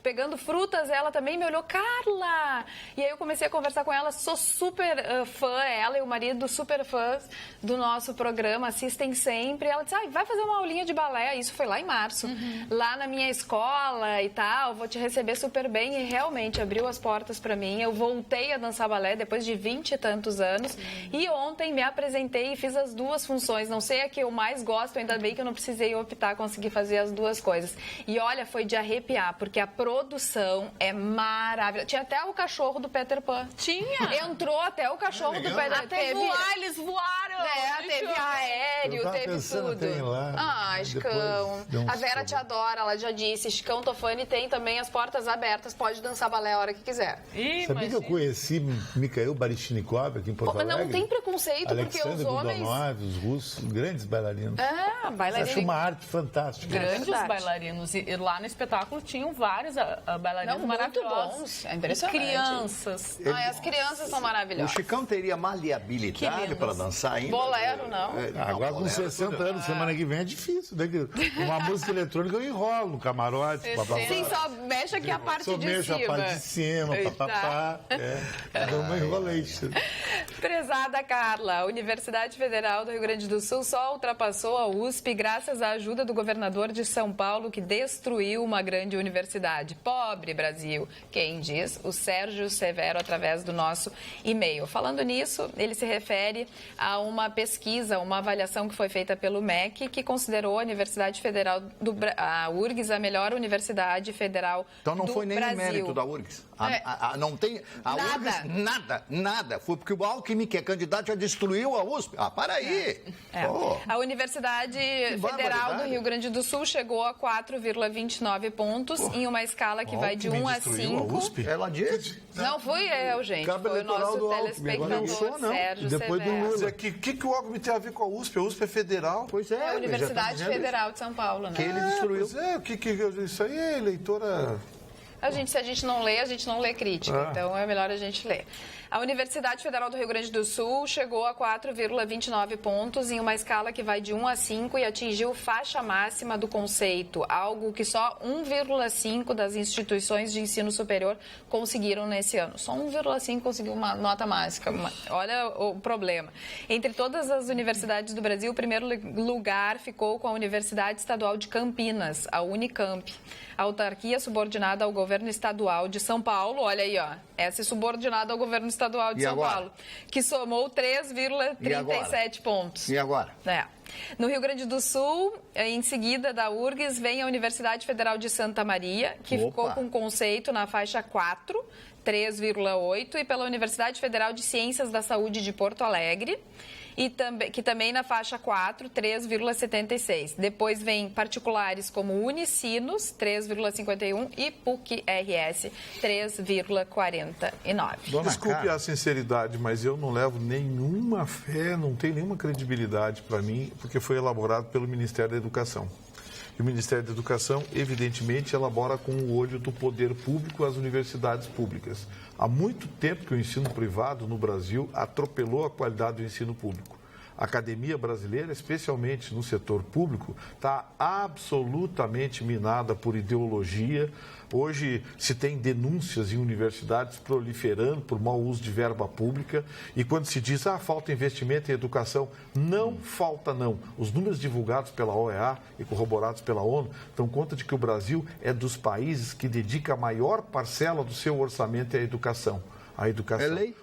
[SPEAKER 2] pegando frutas, ela também me olhou, Carla! E aí eu comecei a conversar com ela, sou super fã, ela e o marido super fãs do nosso programa, assistem sempre. Ela disse, vai fazer uma aulinha de balé, isso foi lá em março, lá na minha escola e tal, vou te receber super bem. E realmente abriu as portas para mim, eu voltei a dançar balé depois de 20 e tantos anos. E ontem me apresentei e fiz as duas funções, não sei a que eu mais gosto, ainda bem que eu não precisei optar, consegui fazer as duas coisas. E olha, foi de arrepiar, porque a produção é maravilhosa. Tinha até o cachorro do Peter Pan.
[SPEAKER 4] Tinha?
[SPEAKER 2] Entrou até o cachorro do Peter Pan.
[SPEAKER 4] Até voar, eles voaram.
[SPEAKER 2] Teve aéreo, teve tudo. Chicão. A Vera te adora, ela já disse. Chicão Tofani tem também as portas abertas, pode dançar balé a hora que quiser.
[SPEAKER 6] Sabia que eu conheci Mikhail Baryshnikov aqui em Porto Alegre?
[SPEAKER 2] Mas não tem preconceito,
[SPEAKER 6] Alexander
[SPEAKER 2] porque os homens...
[SPEAKER 6] Godunov, os russos, grandes bailarinos.
[SPEAKER 2] Bailarinos.
[SPEAKER 6] Acho uma arte fantástica.
[SPEAKER 4] Grandes bailarinos. E lá no espetáculo tinham vários bailarinos maravilhosos.
[SPEAKER 2] Muito bons. É impressionante.
[SPEAKER 4] Crianças.
[SPEAKER 2] As crianças são maravilhosas.
[SPEAKER 5] O Chicão teria maleabilidade para dançar ainda?
[SPEAKER 2] Bolero, não.
[SPEAKER 6] Agora com 60 anos, semana que vem é difícil, né? Uma música eletrônica eu enrolo no camarote.
[SPEAKER 2] Sim, só mexe aqui a parte de cima.
[SPEAKER 6] Só mexe a parte de cima, papapá. Uma enrolation.
[SPEAKER 2] Prezada Carla, a Universidade Federal do Rio Grande do Sul só ultrapassou a USP graças à ajuda do governador de São Paulo, que destruiu uma grande universidade. Pobre Brasil, quem diz? O Sérgio Severo, através do nosso e-mail. Falando nisso, ele se refere a uma pesquisa, uma avaliação que foi feita pelo MEC, que considerou a Universidade Federal a URGS a melhor universidade federal do Brasil.
[SPEAKER 5] Então não foi nem o mérito da URGS. Não tem... Nada. Foi porque o Alckmin, que é candidato, já destruiu a USP. Para aí.
[SPEAKER 2] A Universidade Federal do Rio Grande do Sul chegou a 4,29 pontos em uma escala que vai de 1 a 5.
[SPEAKER 5] Ela disse.
[SPEAKER 2] Não fui eu, gente. Foi o nosso telespectador Sérgio
[SPEAKER 3] depois
[SPEAKER 2] Severo.
[SPEAKER 3] O que o Alckmin tem a ver com a USP? A USP é federal.
[SPEAKER 5] Pois
[SPEAKER 2] É a Universidade Federal de São Paulo, né?
[SPEAKER 5] Que ele destruiu.
[SPEAKER 3] Isso aí é eleitora...
[SPEAKER 2] Se a gente não lê crítica, então é melhor a gente ler. A Universidade Federal do Rio Grande do Sul chegou a 4,29 pontos em uma escala que vai de 1 a 5 e atingiu faixa máxima do conceito, algo que só 1,5 das instituições de ensino superior conseguiram nesse ano. Só 1,5 conseguiu uma nota máxima. Olha o problema. Entre todas as universidades do Brasil, o primeiro lugar ficou com a Universidade Estadual de Campinas, a Unicamp. A autarquia subordinada ao governo estadual de São Paulo, olha aí, essa é subordinada ao governo estadual de São Paulo, que somou 3,37 pontos.
[SPEAKER 5] E agora?
[SPEAKER 2] No Rio Grande do Sul, em seguida da URGS, vem a Universidade Federal de Santa Maria, que ficou com conceito na faixa 4, 3,8, e pela Universidade Federal de Ciências da Saúde de Porto Alegre, que também na faixa 4, 3,76. Depois vem particulares como Unicinos, 3,51 e PUC-RS, 3,49.
[SPEAKER 3] Desculpe a sinceridade, mas eu não levo nenhuma fé, não tem nenhuma credibilidade para mim, porque foi elaborado pelo Ministério da Educação. E o Ministério da Educação, evidentemente, elabora com o olho do poder público as universidades públicas. Há muito tempo que o ensino privado no Brasil atropelou a qualidade do ensino público. A academia brasileira, especialmente no setor público, está absolutamente minada por ideologia. Hoje se tem denúncias em universidades proliferando por mau uso de verba pública. E quando se diz, falta investimento em educação, não falta não. Os números divulgados pela OEA e corroborados pela ONU dão conta de que o Brasil é dos países que dedica a maior parcela do seu orçamento à educação.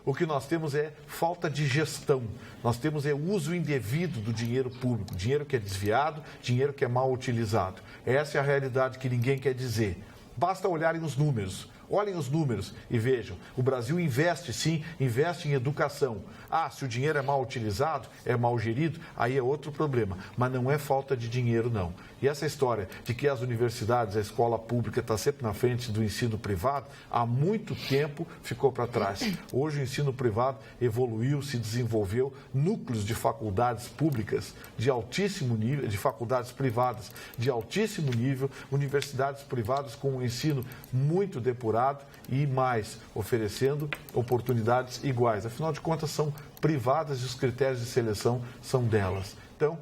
[SPEAKER 3] O que nós temos é falta de gestão. Nós temos uso indevido do dinheiro público, dinheiro que é desviado, dinheiro que é mal utilizado. Essa é a realidade que ninguém quer dizer. Basta olharem os números. Olhem os números e vejam. O Brasil investe, sim, investe em educação. Se o dinheiro é mal utilizado, é mal gerido, aí é outro problema. Mas não é falta de dinheiro, não. E essa história de que as universidades, a escola pública está sempre na frente do ensino privado, há muito tempo ficou para trás. Hoje o ensino privado evoluiu, se desenvolveu, núcleos de faculdades públicas de altíssimo nível, de faculdades privadas de altíssimo nível, universidades privadas com um ensino muito depurado e mais, oferecendo oportunidades iguais. Afinal de contas, são privadas e os critérios de seleção são delas. Então,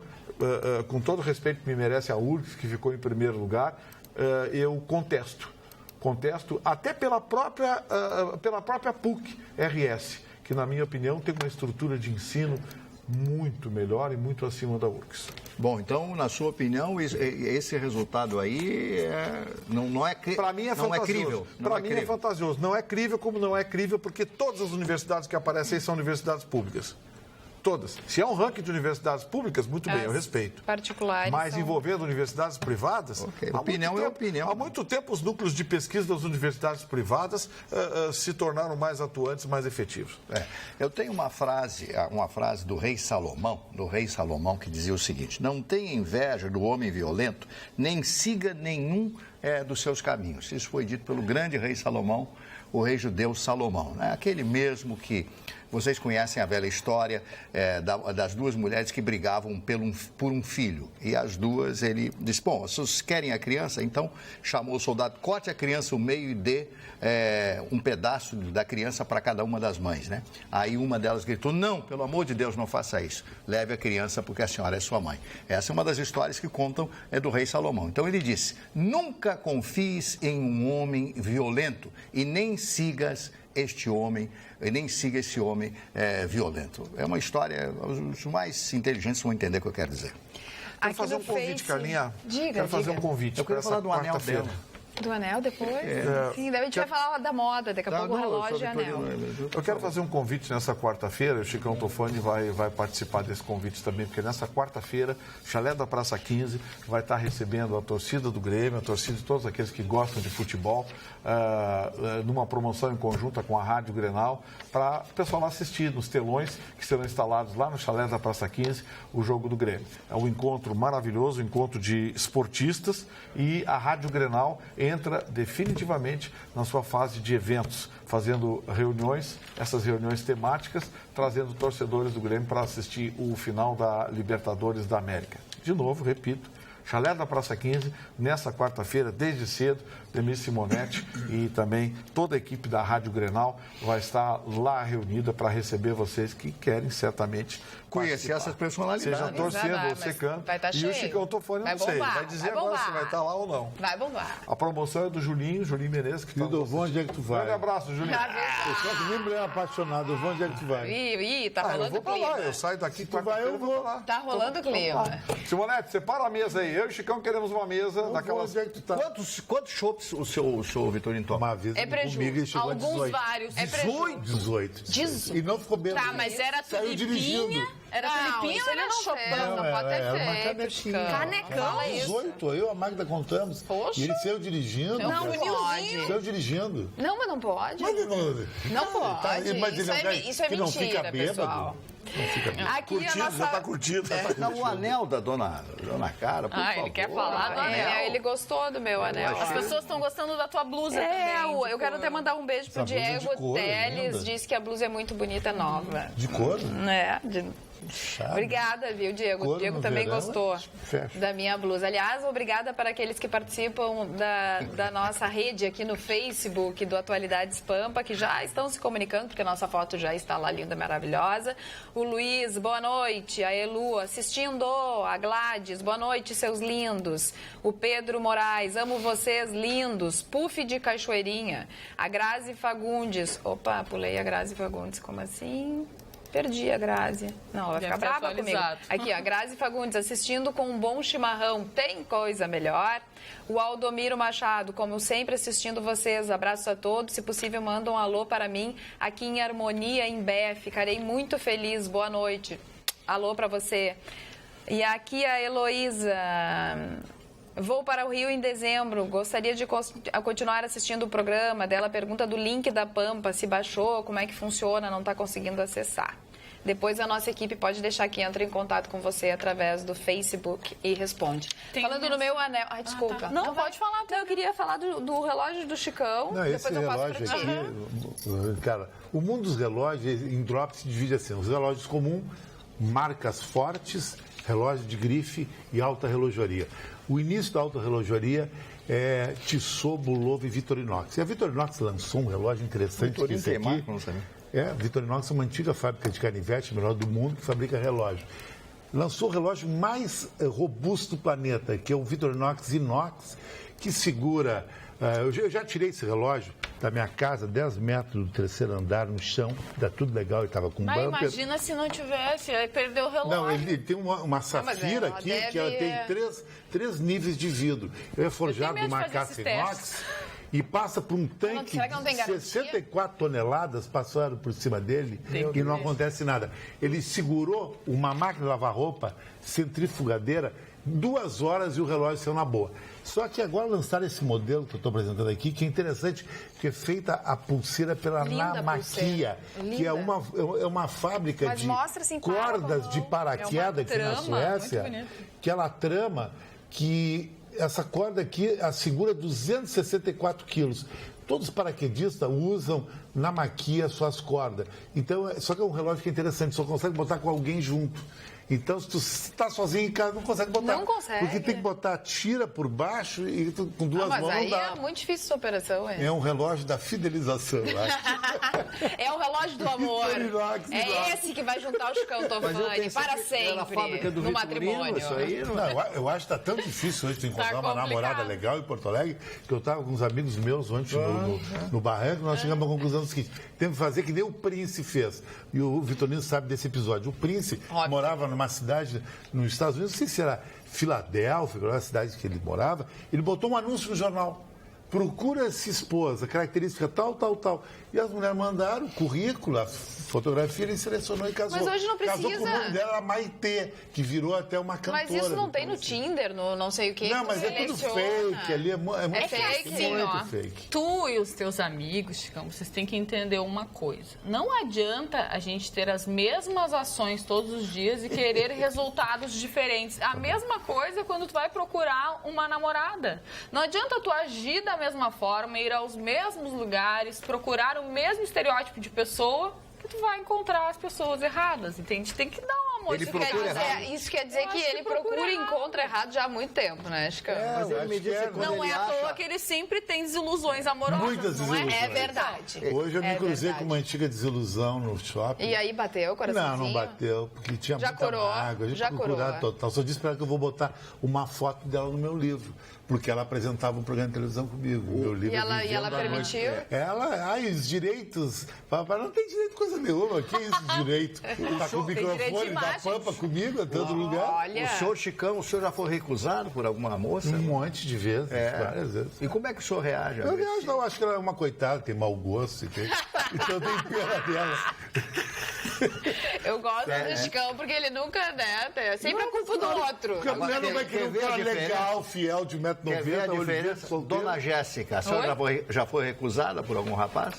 [SPEAKER 3] com todo o respeito que me merece a URGS, que ficou em primeiro lugar, eu contesto até pela própria PUC-RS, que, na minha opinião, tem uma estrutura de ensino muito melhor e muito acima da URGS.
[SPEAKER 5] Bom, então, na sua opinião, esse resultado aí não é crível?
[SPEAKER 3] Para mim é fantasioso. Para mim é fantasioso. Não é crível como não é crível, porque todas as universidades que aparecem aí são universidades públicas. Todas. Se é um ranking de universidades públicas, muito bem, eu respeito.
[SPEAKER 2] Particulares.
[SPEAKER 3] Mas envolvendo universidades privadas...
[SPEAKER 5] Opinião é opinião.
[SPEAKER 3] Há muito tempo, os núcleos de pesquisa das universidades privadas se tornaram mais atuantes, mais efetivos.
[SPEAKER 5] Eu tenho uma frase do rei Salomão, que dizia o seguinte: não tenha inveja do homem violento, nem siga nenhum dos seus caminhos. Isso foi dito pelo grande rei Salomão, o rei judeu Salomão, né? Aquele mesmo que... Vocês conhecem a velha história das duas mulheres que brigavam por um filho. E as duas, ele disse, bom, se vocês querem a criança, então chamou o soldado, corte a criança o meio e dê um pedaço da criança para cada uma das mães, né? Aí uma delas gritou, não, pelo amor de Deus, não faça isso. Leve a criança porque a senhora é sua mãe. Essa é uma das histórias que contam do rei Salomão. Então ele disse, nunca confies em um homem violento e nem sigas esse homem violento. É uma história, os mais inteligentes vão entender o que eu quero dizer.
[SPEAKER 3] Quero fazer um convite, Carlinha.
[SPEAKER 2] Diga.
[SPEAKER 3] Quero fazer um convite para essa quarta-feira.
[SPEAKER 2] Do anel depois? Sim, daí a gente vai falar da moda, daqui a pouco o relógio e anel.
[SPEAKER 3] Eu quero fazer um convite nessa quarta-feira, o Chicão Tofani vai participar desse convite também, porque nessa quarta-feira, Chalé da Praça 15 vai estar recebendo a torcida do Grêmio, a torcida de todos aqueles que gostam de futebol, numa promoção em conjunta com a Rádio Grenal, para o pessoal lá assistir nos telões que serão instalados lá no Chalé da Praça 15, o jogo do Grêmio. É um encontro maravilhoso, um encontro de esportistas, e a Rádio Grenal entra definitivamente na sua fase de eventos, fazendo reuniões, essas reuniões temáticas, trazendo torcedores do Grêmio para assistir o final da Libertadores da América. De novo, repito, Chalé da Praça 15, nessa quarta-feira, desde cedo, Demir Simonetti e também toda a equipe da Rádio Grenal vai estar lá reunida para receber vocês que querem certamente
[SPEAKER 5] conhecer essas personalidades.
[SPEAKER 3] Seja torcendo ou secando.
[SPEAKER 2] Vai estar
[SPEAKER 3] e
[SPEAKER 2] cheio.
[SPEAKER 3] O Chicão Tofani, não sei, vai dizer agora se vai estar lá ou não.
[SPEAKER 2] Vai bombar.
[SPEAKER 3] A promoção é do Julinho Menezes. Que
[SPEAKER 6] tá onde é que tu vai?
[SPEAKER 3] Grande abraço, Julinho.
[SPEAKER 6] Eu sou nem mulher apaixonado, eu vou onde é que tu vai?
[SPEAKER 2] Ih, tá rolando
[SPEAKER 3] eu vou
[SPEAKER 2] clima.
[SPEAKER 3] lá, eu saio daqui,
[SPEAKER 6] tu vai, eu vou lá.
[SPEAKER 2] Tá rolando clima.
[SPEAKER 3] Simonetti, separa a mesa aí. Eu e o Chicão queremos uma mesa daquelas...
[SPEAKER 6] Onde é que tu tá?
[SPEAKER 5] Quantos chopps o seu Vitorino toma?
[SPEAKER 6] Uma vez
[SPEAKER 2] É prejuízo.
[SPEAKER 6] comigo ele chegou
[SPEAKER 4] Alguns
[SPEAKER 6] a 18.
[SPEAKER 4] vários.
[SPEAKER 2] É prejuízo.
[SPEAKER 6] 18. E não ficou bem.
[SPEAKER 4] Tá, mas era
[SPEAKER 6] Saiu
[SPEAKER 4] tulipinha?
[SPEAKER 6] dirigindo.
[SPEAKER 4] Era tulipinha ou era chopão?
[SPEAKER 2] Não pode ter
[SPEAKER 6] uma
[SPEAKER 2] feito.
[SPEAKER 6] canequinha.
[SPEAKER 2] Canecão é isso.
[SPEAKER 6] 18, eu e a Magda contamos.
[SPEAKER 2] Poxa.
[SPEAKER 6] E ele saiu dirigindo.
[SPEAKER 2] Não pode.
[SPEAKER 6] Saiu dirigindo.
[SPEAKER 2] Não, mas não pode.
[SPEAKER 6] Não
[SPEAKER 2] pode.
[SPEAKER 6] Mas ele é um cara
[SPEAKER 2] Isso é
[SPEAKER 6] que não fica
[SPEAKER 2] mentira,
[SPEAKER 6] bêbado.
[SPEAKER 2] pessoal. Aqui
[SPEAKER 3] Curtido,
[SPEAKER 2] a nossa...
[SPEAKER 3] já tá curtido.
[SPEAKER 5] Não, o anel da dona Cara, por favor.
[SPEAKER 4] Ele quer falar do anel.
[SPEAKER 2] Ele gostou do meu anel.
[SPEAKER 4] As pessoas estão gostando da tua blusa também.
[SPEAKER 2] Eu quero até mandar um beijo pro
[SPEAKER 6] Essa blusa é de
[SPEAKER 2] Diego
[SPEAKER 6] couro,
[SPEAKER 2] Teles.
[SPEAKER 6] linda.
[SPEAKER 2] Disse que a blusa é muito bonita, nova.
[SPEAKER 6] De couro?
[SPEAKER 2] Obrigada, viu, Diego? O
[SPEAKER 6] Couro
[SPEAKER 2] Diego
[SPEAKER 6] no
[SPEAKER 2] também
[SPEAKER 6] verão,
[SPEAKER 2] gostou
[SPEAKER 6] fecha.
[SPEAKER 2] da minha blusa. Aliás, obrigada para aqueles que participam da nossa rede aqui no Facebook do Atualidades Pampa, que já estão se comunicando, porque a nossa foto já está lá linda, maravilhosa. O Luiz, boa noite. A Elu, assistindo. A Gladys, boa noite, seus lindos. O Pedro Moraes, amo vocês, lindos. Puff de Cachoeirinha. A Grazi Fagundes. Opa, pulei a Grazi Fagundes, como assim? Perdi a Grazi. Não, ela vai ficar brava comigo. Aqui, ó, a Grazi Fagundes, assistindo com um bom chimarrão. Tem coisa melhor. O Aldomiro Machado, como sempre, assistindo vocês. Abraço a todos. Se possível, manda um alô para mim aqui em Harmonia, em Bé. Ficarei muito feliz. Boa noite. Alô para você. E aqui a Heloísa... Vou para o Rio em dezembro. Gostaria de continuar assistindo o programa. Dela pergunta do link da Pampa, se baixou, como é que funciona, não está conseguindo acessar. Depois a nossa equipe pode deixar que entre em contato com você através do Facebook e responde. Falando no meu anel... Ai, desculpa.
[SPEAKER 4] Tá. Não, pode falar.
[SPEAKER 2] Não, eu queria falar do relógio do Chicão.
[SPEAKER 6] Não, esse
[SPEAKER 2] depois eu passo
[SPEAKER 6] relógio
[SPEAKER 2] pra ti.
[SPEAKER 6] aqui, cara, o mundo dos relógios em drop se divide assim, os relógios comuns, marcas fortes, relógio de grife e alta relojoaria. O início da alta relojoaria é Tissot, Bulova e Victorinox. E a Victorinox lançou um relógio interessante que esse aqui. A Victorinox é uma antiga fábrica de canivete, a melhor do mundo, que fabrica relógio. Lançou o relógio mais robusto do planeta, que é o Victorinox Inox, que segura... eu já tirei esse relógio da minha casa, 10 metros do terceiro andar, no chão, tá tudo legal, ele estava com
[SPEAKER 4] Mas
[SPEAKER 6] bumper.
[SPEAKER 4] imagina se não tivesse, aí perdeu o relógio.
[SPEAKER 6] Não, ele tem uma safira aqui, que ela tem três níveis de vidro. Ele é forjado de uma caixa inox e passa por um tanque de 64 toneladas, passaram por cima dele e não acontece nada. Ele segurou uma máquina de lavar roupa, centrifugadeira, 2 horas e o relógio saiu na boa. Só que agora lançaram esse modelo que eu estou apresentando aqui, que é interessante, que é feita a pulseira pela Namaquia, que é uma fábrica de cordas de paraquedas aqui na Suécia, que ela trama que essa corda aqui segura 264 quilos. Todos os paraquedistas usam Namaquia suas cordas. Então, só que é um relógio que é interessante, só consegue botar com alguém junto. Então, se tu está sozinho em casa, não consegue botar.
[SPEAKER 2] Não consegue.
[SPEAKER 6] Porque tem que botar tira por baixo e com duas mãos não dá.
[SPEAKER 2] Mas aí é muito difícil essa operação,
[SPEAKER 6] É um relógio da fidelização, eu acho.
[SPEAKER 2] É o relógio do amor. É esse que vai juntar o Chicão Tofani para sempre no matrimônio.
[SPEAKER 5] Isso aí,
[SPEAKER 6] eu acho que está tão difícil hoje tu encontrar uma namorada legal em Porto Alegre, que eu estava com uns amigos meus ontem no barranco, nós chegamos à conclusão do seguinte: temos que fazer que nem o Prince fez. E o Vitorino sabe desse episódio. O Prince morava numa cidade nos Estados Unidos, não sei se era Filadélfia, era a cidade que ele morava, ele botou um anúncio no jornal. procura se expor, a característica tal. E as mulheres mandaram o currículo, a fotografia, ele selecionou e casou.
[SPEAKER 2] Mas hoje não precisa.
[SPEAKER 6] Casou com o nome dela, a Maitê, que virou até uma cantora.
[SPEAKER 2] Mas isso não tem no Tinder, no não sei o que.
[SPEAKER 6] Não, mas é tudo fake, ali é muito
[SPEAKER 2] fake,
[SPEAKER 6] muito fake.
[SPEAKER 4] Tu e os teus amigos, Chicão, vocês têm que entender uma coisa. Não adianta a gente ter as mesmas ações todos os dias e querer resultados diferentes. A mesma coisa quando tu vai procurar uma namorada. Não adianta tu agir da mesma forma, ir aos mesmos lugares, procurar o mesmo estereótipo de pessoa, que tu vai encontrar as pessoas erradas, entende? Tem que dar um amor.
[SPEAKER 2] Isso quer dizer que ele procura e encontra errado já há muito tempo, né, Chicão?
[SPEAKER 5] Mas ele me disse que
[SPEAKER 4] não é à toa que ele sempre tem desilusões amorosas.
[SPEAKER 6] Muitas desilusões.
[SPEAKER 2] É verdade.
[SPEAKER 6] Hoje eu me cruzei com uma antiga desilusão no shopping.
[SPEAKER 2] E aí bateu o coraçãozinho?
[SPEAKER 6] Não bateu, porque tinha
[SPEAKER 2] já
[SPEAKER 6] muita mágoa. A gente procurava total. Só disse para ela que eu vou botar uma foto dela no meu livro, porque ela apresentava um programa de televisão comigo. Meu livro
[SPEAKER 2] e ela permitiu?
[SPEAKER 6] Os direitos. Papai não tem direito coisa nenhuma. Que isso, direito? Tá com o microfone da Pampa comigo em todo lugar.
[SPEAKER 2] Olha.
[SPEAKER 5] O senhor, Chicão, o senhor já foi recusado por alguma moça?
[SPEAKER 6] Um monte de vezes, várias vezes.
[SPEAKER 5] E como é que o senhor reage?
[SPEAKER 6] Eu reajo, não, acho que ela é uma coitada, tem mau gosto, então tem pena dela.
[SPEAKER 2] Eu gosto do Chicão porque ele nunca, né? É sempre a culpa do outro.
[SPEAKER 6] Porque a mulher não vai querer um cara legal, fiel, de 1,90 m.
[SPEAKER 5] Quer ver a diferença? Dona Jéssica, a senhora já foi recusada por algum rapaz?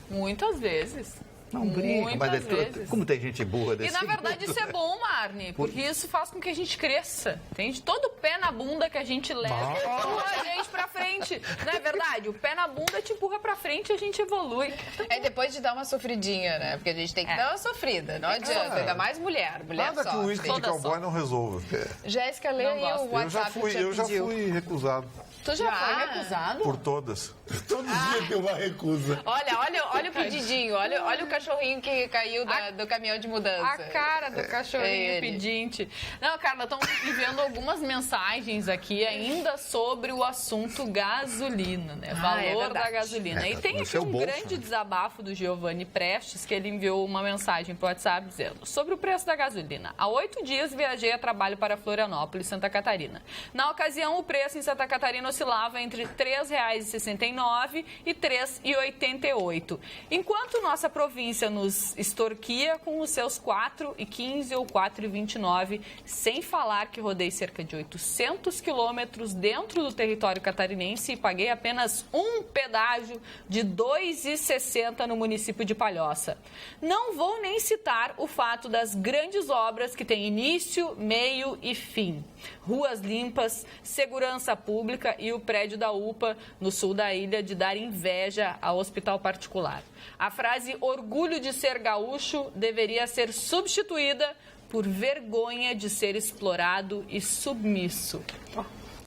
[SPEAKER 4] Muitas vezes.
[SPEAKER 5] Não brinca, mas como tem gente burra desse
[SPEAKER 4] E, na verdade, isso é bom, Marne, porque isso faz com que a gente cresça, entende? Todo pé na bunda que a gente leva empurra a gente pra frente. Não é verdade? O pé na bunda te empurra pra frente e a gente evolui.
[SPEAKER 2] É depois de dar uma sofridinha, né? Porque a gente tem que dar uma sofrida, não adianta. Ainda mais mulher
[SPEAKER 3] Nada que o uísque de cowboy não resolva.
[SPEAKER 2] Jéssica, lê aí o WhatsApp que
[SPEAKER 3] eu já fui recusado.
[SPEAKER 2] Tu já foi recusado?
[SPEAKER 3] Por todas.
[SPEAKER 6] Todo dia tem uma recusa.
[SPEAKER 2] Olha o pedidinho, olha o cachorrinho que caiu do caminhão de mudança.
[SPEAKER 4] A cara do cachorrinho pedinte. Não, Carla, estamos enviando algumas mensagens aqui ainda sobre o assunto gasolina, né? Valor da gasolina. E tem aqui um grande desabafo do Giovanni Prestes, que ele enviou uma mensagem para o WhatsApp dizendo: sobre o preço da gasolina. Há 8 dias viajei a trabalho para Florianópolis, Santa Catarina. Na ocasião, o preço em Santa Catarina oscilava entre R$ 3,69 e R$ 3,88, enquanto nossa província nos extorquia com os seus R$ 4,15 ou R$ 4,29, sem falar que rodei cerca de 800 quilômetros dentro do território catarinense e paguei apenas um pedágio de R$ 2,60 no município de Palhoça. Não vou nem citar o fato das grandes obras que têm início, meio e fim. Ruas limpas, segurança pública e o prédio da UPA no sul da ilha de dar inveja ao hospital particular. A frase orgulho de ser gaúcho deveria ser substituída por vergonha de ser explorado e submisso.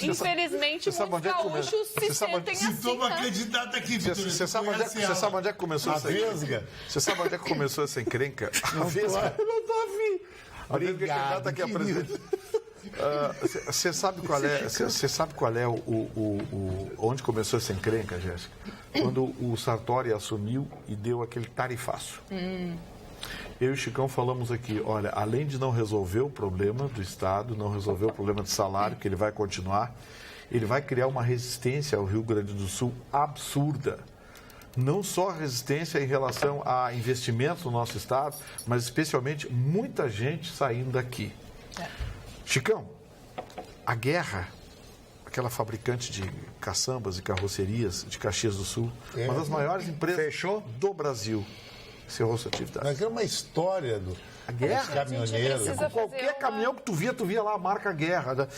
[SPEAKER 4] Infelizmente, muitos gaúchos se sentem assim.
[SPEAKER 6] Se toma candidata aqui,
[SPEAKER 3] Você sabe onde é que começou essa encrenca? Você sabe onde é que começou essa encrenca?
[SPEAKER 6] Eu não tô afim.
[SPEAKER 3] Obrigado, aqui apresenta. Você sabe qual é onde começou essa encrenca, Jéssica? Quando o Sartori assumiu e deu aquele tarifaço. Eu e o Chicão falamos aqui, olha, além de não resolver o problema do Estado, não resolver o problema de salário, que ele vai continuar, ele vai criar uma resistência ao Rio Grande do Sul absurda. Não só resistência em relação a investimentos no nosso Estado, mas especialmente muita gente saindo daqui. Chicão, a Guerra, aquela fabricante de caçambas e carrocerias de Caxias do Sul, uma das maiores empresas do Brasil, encerrou sua atividade.
[SPEAKER 6] Mas é uma história
[SPEAKER 3] a Guerra,
[SPEAKER 6] caminhoneiro.
[SPEAKER 3] Qualquer caminhão que tu via lá a marca Guerra.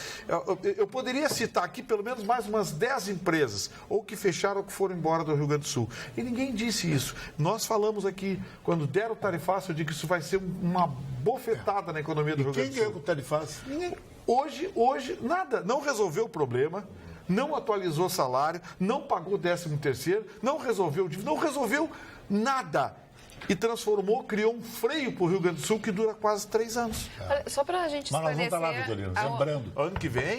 [SPEAKER 3] Eu poderia citar aqui pelo menos mais umas 10 empresas, ou que fecharam ou que foram embora do Rio Grande do Sul. E ninguém disse isso. Nós falamos aqui, quando deram o tarifaço, eu digo que isso vai ser uma bofetada na economia do Rio Grande do Sul.
[SPEAKER 6] Quem ganhou o tarifaço?
[SPEAKER 3] Ninguém. Hoje, nada. Não resolveu o problema, não atualizou salário, não pagou 13º, não resolveu nada. e transformou, criou um freio para o Rio Grande do Sul que dura quase 3 anos.
[SPEAKER 2] Só para a gente esclarecer...
[SPEAKER 6] Mas nós vamos estar lá, Vitorino, lembrando.
[SPEAKER 3] Ano que vem,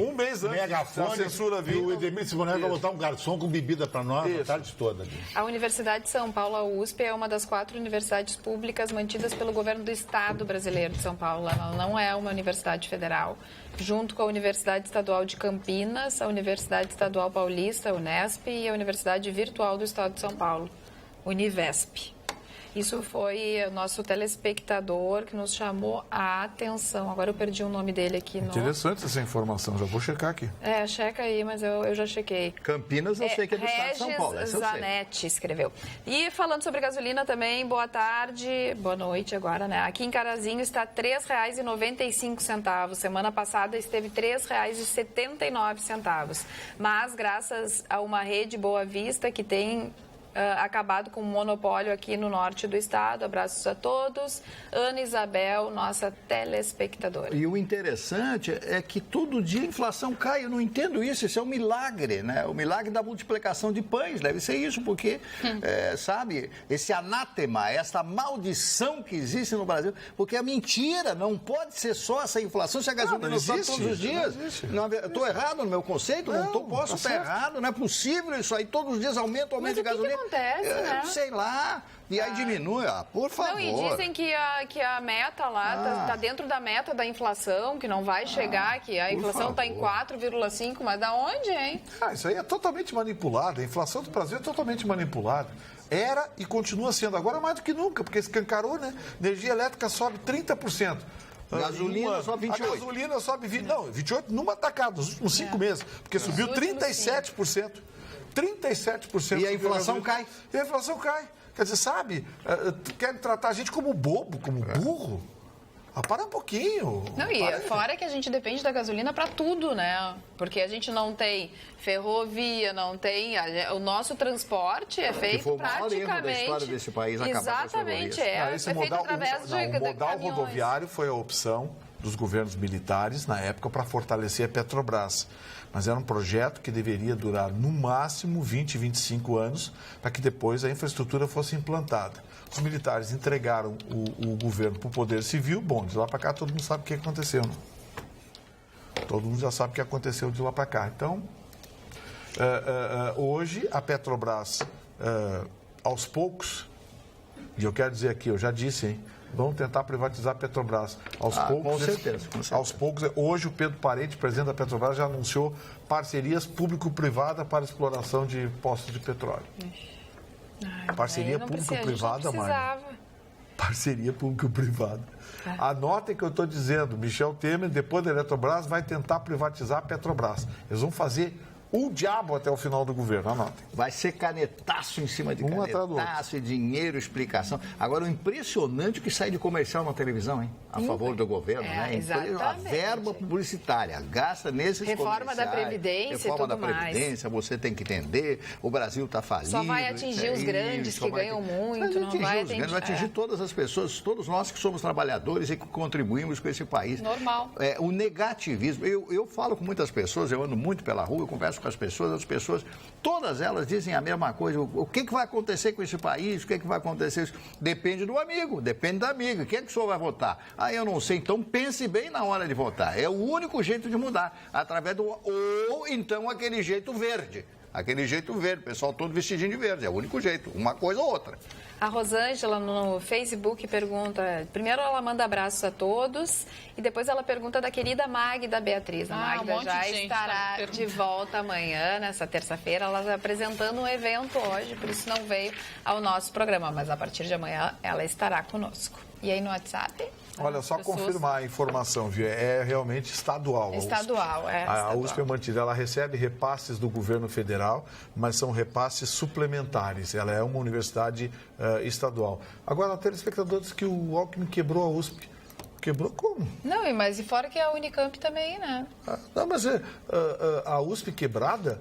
[SPEAKER 3] um mês antes
[SPEAKER 6] megafone,
[SPEAKER 3] da censura vir.
[SPEAKER 6] E o Edemir Simonelli vai botar um garçom com bebida para nós a tarde toda.
[SPEAKER 2] A Universidade de São Paulo, a USP, é uma das 4 universidades públicas mantidas pelo governo do Estado brasileiro de São Paulo. Ela não é uma universidade federal. Junto com a Universidade Estadual de Campinas, a Universidade Estadual Paulista, a Unesp, e a Universidade Virtual do Estado de São Paulo, Univesp. Isso foi o nosso telespectador que nos chamou a atenção. Agora eu perdi o nome dele aqui.
[SPEAKER 3] Interessante essa informação, já vou checar aqui.
[SPEAKER 2] Checa aí, mas eu já chequei.
[SPEAKER 5] Campinas eu sei que é do Estado de São Paulo.
[SPEAKER 2] Regis Zanetti escreveu. E falando sobre gasolina também, boa tarde, boa noite agora, né? Aqui em Carazinho está R$ 3,95. Semana passada esteve R$ 3,79. Mas graças a uma rede Boa Vista que tem... acabado com o monopólio aqui no norte do estado. Abraços a todos. Ana Isabel, nossa telespectadora.
[SPEAKER 5] E o interessante é que todo dia a inflação cai. Eu não entendo isso. Isso é um milagre, né? O milagre da multiplicação de pães. Deve ser isso, porque, sabe, esse anátema, essa maldição que existe no Brasil, porque é mentira. Não pode ser só essa inflação se a gasolina sobe todos os dias. Estou errado no meu conceito? Posso estar errado. Não é possível isso aí. Todos os dias aumenta de gasolina.
[SPEAKER 2] Acontece, né?
[SPEAKER 5] Sei lá. E aí diminui, por favor.
[SPEAKER 2] Não, e dizem que a meta lá tá dentro da meta da inflação, que não vai chegar, que a inflação está em 4,5, mas da onde, hein?
[SPEAKER 3] Isso aí é totalmente manipulado. A inflação do Brasil é totalmente manipulada. Era e continua sendo, agora mais do que nunca, porque escancarou, né? Energia elétrica sobe 30%.
[SPEAKER 5] Gasolina sobe 28%.
[SPEAKER 3] A gasolina sobe 28% numa tacada, nos últimos 5 meses, porque subiu 37%. 37%.
[SPEAKER 5] E a inflação cai.
[SPEAKER 3] E a inflação cai. Quer dizer, sabe, querem tratar a gente como bobo, como burro. Para um pouquinho.
[SPEAKER 2] Não, e fora que a gente depende da gasolina para tudo, né? Porque a gente não tem ferrovia, não tem... O nosso transporte é feito praticamente...
[SPEAKER 5] O maior erro da história desse país acabar com as
[SPEAKER 2] exatamente,
[SPEAKER 5] ferrovias.
[SPEAKER 2] É feito através de
[SPEAKER 3] O modal
[SPEAKER 2] caminhões.
[SPEAKER 3] rodoviário foi a opção dos governos militares, na época, para fortalecer a Petrobras. Mas era um projeto que deveria durar, no máximo, 20, 25 anos, para que depois a infraestrutura fosse implantada. Os militares entregaram o governo para o Poder Civil. Bom, de lá para cá todo mundo sabe o que aconteceu, né? Todo mundo já sabe o que aconteceu de lá para cá. Então, hoje, a Petrobras, aos poucos, e eu quero dizer aqui, eu já disse, hein? Vão tentar privatizar a Petrobras. Aos poucos,
[SPEAKER 5] com certeza.
[SPEAKER 3] Aos poucos, hoje o Pedro Parente, presidente da Petrobras, já anunciou parcerias público-privada para exploração de postos de petróleo. Parceria público-privada, Mário. Parceria público-privada. Anotem o que eu estou dizendo. Michel Temer, depois da Eletrobras, vai tentar privatizar a Petrobras. Eles vão fazer o diabo até o final do governo, anotem.
[SPEAKER 5] Vai ser canetaço em cima de canetaço, dinheiro, explicação. Agora, o impressionante que sai de comercial na televisão, hein? A favor do governo, né?
[SPEAKER 2] Exatamente.
[SPEAKER 5] A verba publicitária gasta nesses
[SPEAKER 2] Reforma da Previdência e tudo mais.
[SPEAKER 5] Você tem que entender, o Brasil está falido.
[SPEAKER 2] Só vai atingir os grandes que ganham muito, não vai atingir...
[SPEAKER 5] Vai atingir todas as pessoas, todos nós que somos trabalhadores e que contribuímos com esse país.
[SPEAKER 2] Normal.
[SPEAKER 5] O negativismo, eu falo com muitas pessoas, eu ando muito pela rua, eu converso com as pessoas, todas elas dizem a mesma coisa. O que vai acontecer com esse país? O que vai acontecer? Depende do amigo, depende da amiga. Quem é que o senhor vai votar? Eu não sei. Então pense bem na hora de votar. É o único jeito de mudar, através do... Ou então aquele jeito verde. Aquele jeito verde, o pessoal todo vestidinho de verde. É o único jeito, uma coisa ou outra.
[SPEAKER 2] A Rosângela no Facebook pergunta, primeiro ela manda abraços a todos e depois ela pergunta da querida Magda Beatriz. A Magda já estará de volta amanhã, nessa terça-feira. Ela está apresentando um evento hoje, por isso não veio ao nosso programa, mas a partir de amanhã ela estará conosco. E aí no WhatsApp?
[SPEAKER 3] Olha, só confirmar a informação, viu? É realmente estadual. A USP é mantida. Ela recebe repasses do governo federal, mas são repasses suplementares. Ela é uma universidade estadual. Agora, a telespectador diz que o Alckmin quebrou a USP. Quebrou como?
[SPEAKER 2] Não, mas e fora que a Unicamp também, né?
[SPEAKER 3] Não, mas a USP quebrada,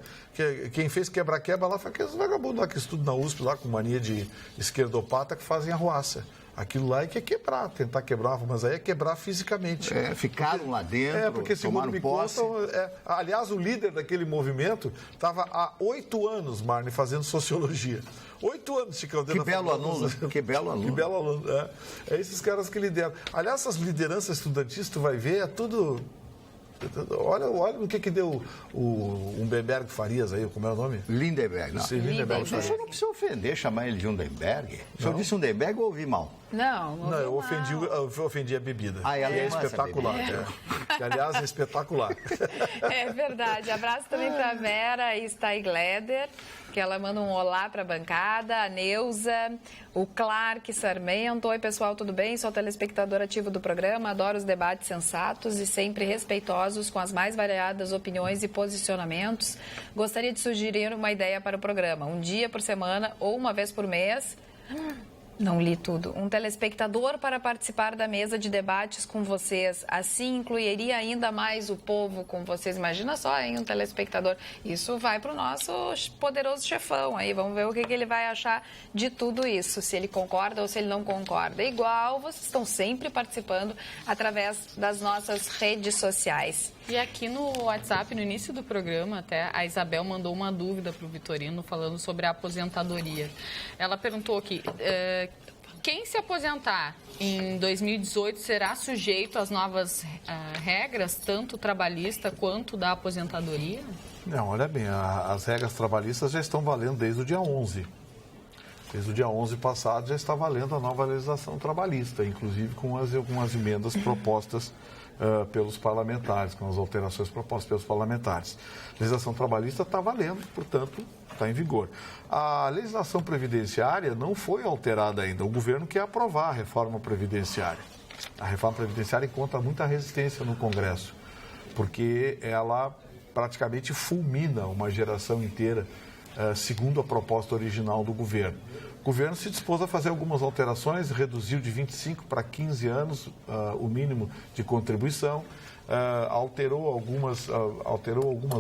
[SPEAKER 3] quem fez quebra-quebra lá foi aqueles vagabundos lá que estudam na USP, lá com mania de esquerdopata, que fazem arruaça. Aquilo lá é que é quebrar, tentar quebrar, mas aí é quebrar fisicamente.
[SPEAKER 5] Ficaram lá dentro,
[SPEAKER 3] porque segundo me contam, aliás, o líder daquele movimento estava há 8 anos, Marne, fazendo sociologia. 8 anos, Chicão.
[SPEAKER 5] Que belo aluno. Que belo aluno. É esses caras que lideram. Aliás, essas lideranças estudantis, tu vai ver, é tudo... Olha no que deu o Humberberg Farias aí, como é o nome? Lindenberg. Não. Lindenberg. O senhor não precisa ofender, chamar ele de Lindenberg. O senhor disse Lindenberg ou ouvi mal?
[SPEAKER 2] Não,
[SPEAKER 3] eu ofendi a bebida.
[SPEAKER 5] E
[SPEAKER 3] é espetacular. Que, aliás, é espetacular.
[SPEAKER 2] É verdade. Abraço também para a Vera Steigleder, que ela manda um olá para a bancada, a Neuza, o Clark Sarmento. Oi, pessoal, tudo bem? Sou telespectador ativo do programa, adoro os debates sensatos e sempre respeitosos com as mais variadas opiniões e posicionamentos. Gostaria de sugerir uma ideia para o programa, um dia por semana ou uma vez por mês. Não li tudo. Um telespectador para participar da mesa de debates com vocês. Assim, incluiria ainda mais o povo com vocês. Imagina só, hein, um telespectador. Isso vai para o nosso poderoso chefão aí. Vamos ver o que ele vai achar de tudo isso. Se ele concorda ou se ele não concorda. Igual, vocês estão sempre participando através das nossas redes sociais.
[SPEAKER 4] E aqui no WhatsApp, no início do programa, até a Isabel mandou uma dúvida para o Vitorino falando sobre a aposentadoria. Ela perguntou aqui, quem se aposentar em 2018 será sujeito às novas regras, tanto trabalhista quanto da aposentadoria?
[SPEAKER 3] Não, olha bem, as regras trabalhistas já estão valendo desde o dia 11. Desde o dia 11 passado já está valendo a nova legislação trabalhista, inclusive com algumas emendas propostas pelos parlamentares, com as alterações propostas pelos parlamentares. A legislação trabalhista está valendo, portanto, está em vigor. A legislação previdenciária não foi alterada ainda. O governo quer aprovar a reforma previdenciária. A reforma previdenciária encontra muita resistência no Congresso, porque ela praticamente fulmina uma geração inteira, segundo a proposta original do governo. O governo se dispôs a fazer algumas alterações, reduziu de 25 para 15 anos o mínimo de contribuição, alterou algumas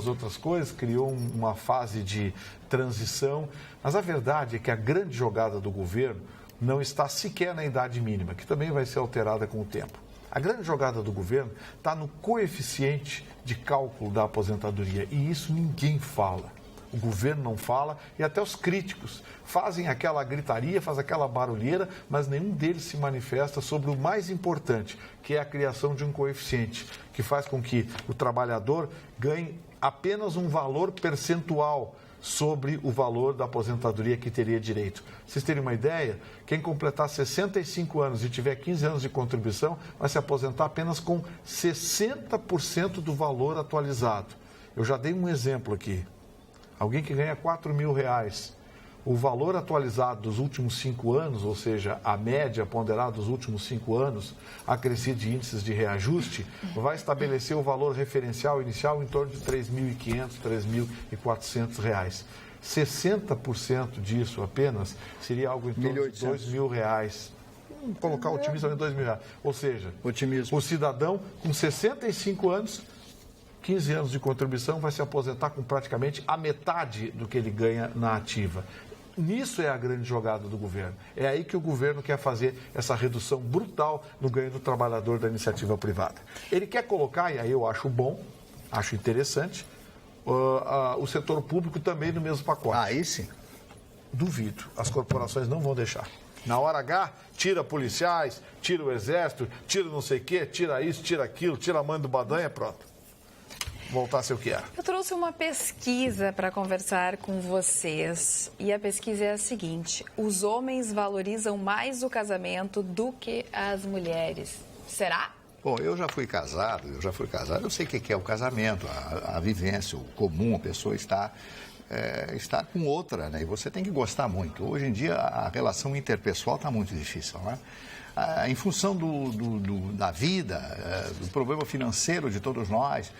[SPEAKER 3] outras coisas, criou uma fase de transição, mas a verdade é que a grande jogada do governo não está sequer na idade mínima, que também vai ser alterada com o tempo. A grande jogada do governo está no coeficiente de cálculo da aposentadoria, e isso ninguém fala. O governo não fala e até os críticos fazem aquela gritaria, fazem aquela barulheira, mas nenhum deles se manifesta sobre o mais importante, que é a criação de um coeficiente, que faz com que o trabalhador ganhe apenas um valor percentual sobre o valor da aposentadoria que teria direito. Pra vocês terem uma ideia, quem completar 65 anos e tiver 15 anos de contribuição, vai se aposentar apenas com 60% do valor atualizado. Eu já dei um exemplo aqui. Alguém que ganha R$4.000, o valor atualizado dos últimos 5 anos, ou seja, a média ponderada dos últimos 5 anos, acrescido de índices de reajuste, vai estabelecer o valor referencial inicial em torno de R$3.500, R$3.400. 60% disso apenas seria algo em torno de R$2.000. Vamos colocar o otimismo em R$2.000. Ou seja, o cidadão com 65 anos... 15 anos de contribuição, vai se aposentar com praticamente a metade do que ele ganha na ativa. Nisso é a grande jogada do governo. É aí que o governo quer fazer essa redução brutal no ganho do trabalhador da iniciativa privada. Ele quer colocar, e aí eu acho bom, acho interessante, o setor público também no mesmo pacote.
[SPEAKER 5] Aí sim.
[SPEAKER 3] Duvido. As corporações não vão deixar. Na hora H, tira policiais, tira o exército, tira não sei o quê, tira isso, tira aquilo, tira a mãe do Badanha, pronto. Voltar a ser o que era.
[SPEAKER 2] Eu trouxe uma pesquisa para conversar com vocês. E a pesquisa é a seguinte: os homens valorizam mais o casamento do que as mulheres. Será?
[SPEAKER 5] Bom, eu já fui casado, eu sei o que é o casamento, a vivência, o comum, a pessoa está com outra, né? E você tem que gostar muito. Hoje em dia a relação interpessoal está muito difícil, né? Em função da vida, do problema financeiro de todos nós,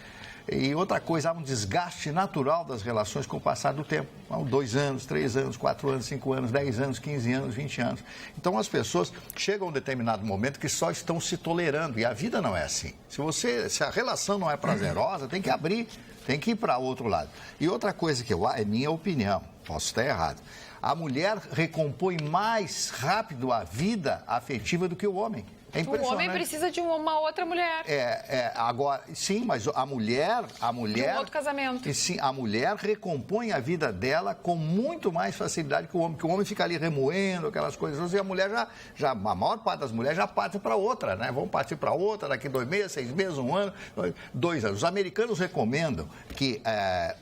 [SPEAKER 5] E outra coisa, há um desgaste natural das relações com o passar do tempo. 2 anos, 3 anos, 4 anos, 5 anos, 10 anos, 15 anos, 20 anos. Então as pessoas chegam a um determinado momento que só estão se tolerando. E a vida não é assim. Se a relação não é prazerosa, tem que abrir, tem que ir para outro lado. E outra coisa que é minha opinião, posso estar errado. A mulher recompõe mais rápido a vida afetiva do que o homem. É
[SPEAKER 2] o homem precisa de uma outra mulher.
[SPEAKER 5] Agora, sim, mas a mulher...
[SPEAKER 2] De um outro casamento.
[SPEAKER 5] E sim, a mulher recompõe a vida dela com muito mais facilidade que o homem. Porque o homem fica ali remoendo aquelas coisas. E a mulher a maior parte das mulheres já parte para outra, né? Vão partir para outra daqui 2 meses, 6 meses, 1 ano, 2 anos. Os americanos recomendam que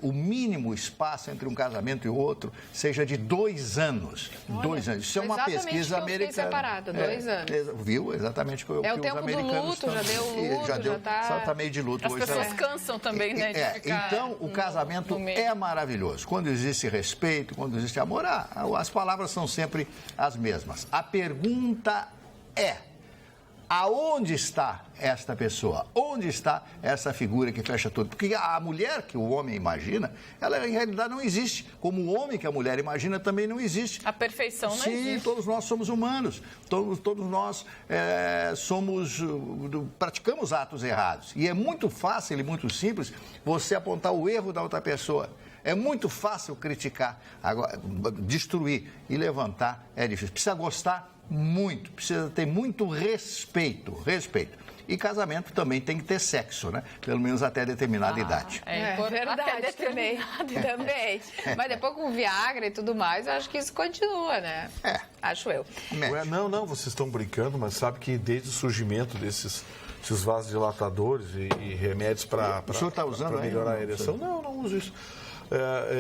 [SPEAKER 5] o mínimo espaço entre um casamento e outro seja de 2 anos.
[SPEAKER 2] Olha,
[SPEAKER 5] 2 anos. Isso é uma pesquisa americana.
[SPEAKER 2] Separado, 2 anos.
[SPEAKER 5] Viu? Exatamente.
[SPEAKER 2] É o tempo do luto, já deu luto, já
[SPEAKER 5] está meio de luto.
[SPEAKER 4] As pessoas cansam também, né, de ficar
[SPEAKER 5] então, o casamento é maravilhoso. Quando existe respeito, quando existe amor, as palavras são sempre as mesmas. A pergunta é: aonde está esta pessoa? Onde está essa figura que fecha tudo? Porque a mulher que o homem imagina, ela em realidade não existe. Como o homem que a mulher imagina também não existe.
[SPEAKER 4] A perfeição não existe.
[SPEAKER 5] Sim, todos nós somos humanos. Todos nós praticamos atos errados. E é muito fácil e muito simples você apontar o erro da outra pessoa. É muito fácil criticar. Agora, destruir e levantar é difícil. Precisa gostar muito, precisa ter muito respeito. E casamento também tem que ter sexo, né? Pelo menos até determinada idade.
[SPEAKER 2] É verdade também. Mas depois com Viagra e tudo mais, eu acho que isso continua, né? Acho eu.
[SPEAKER 3] Não, vocês estão brincando, mas sabe que desde o surgimento desses vasodilatadores e remédios para melhorar a ereção, não uso isso.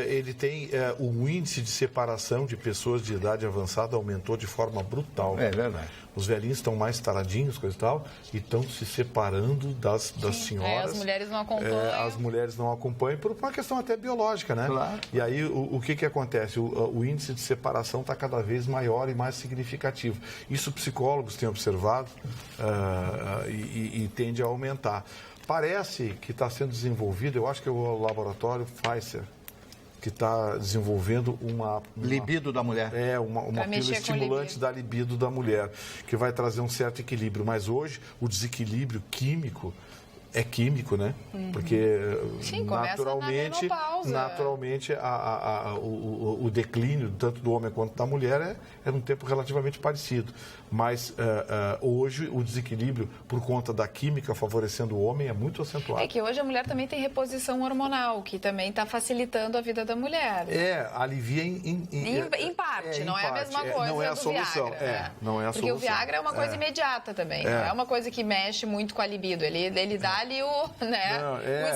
[SPEAKER 3] Ele tem o índice de separação de pessoas de idade avançada aumentou de forma brutal.
[SPEAKER 5] É verdade.
[SPEAKER 3] Os velhinhos estão mais taradinhos, coisa e tal, e estão se separando das senhoras.
[SPEAKER 2] As mulheres não acompanham.
[SPEAKER 3] As mulheres não acompanham por uma questão até biológica, né?
[SPEAKER 5] Claro.
[SPEAKER 3] E aí, o que acontece? O índice de separação está cada vez maior e mais significativo. Isso psicólogos têm observado e tende a aumentar. Parece que está sendo desenvolvido, eu acho que é o laboratório Pfizer, que está desenvolvendo uma
[SPEAKER 5] libido da mulher.
[SPEAKER 3] Uma pílula estimulante da libido da mulher, que vai trazer um certo equilíbrio. Mas hoje, o desequilíbrio químico é químico, né? Porque
[SPEAKER 2] sim,
[SPEAKER 3] naturalmente o declínio, tanto do homem quanto da mulher, é num tempo relativamente parecido. Mas hoje o desequilíbrio, por conta da química favorecendo o homem, é muito acentuado.
[SPEAKER 2] É que hoje a mulher também tem reposição hormonal, que também está facilitando a vida da mulher.
[SPEAKER 3] Alivia
[SPEAKER 2] em parte, não é a mesma coisa
[SPEAKER 3] não é a
[SPEAKER 2] do
[SPEAKER 3] solução.
[SPEAKER 2] Viagra.
[SPEAKER 3] Não é a
[SPEAKER 2] Porque
[SPEAKER 3] solução.
[SPEAKER 2] o Viagra é uma coisa imediata também, não é uma coisa que mexe muito com a libido. Ele dá ali o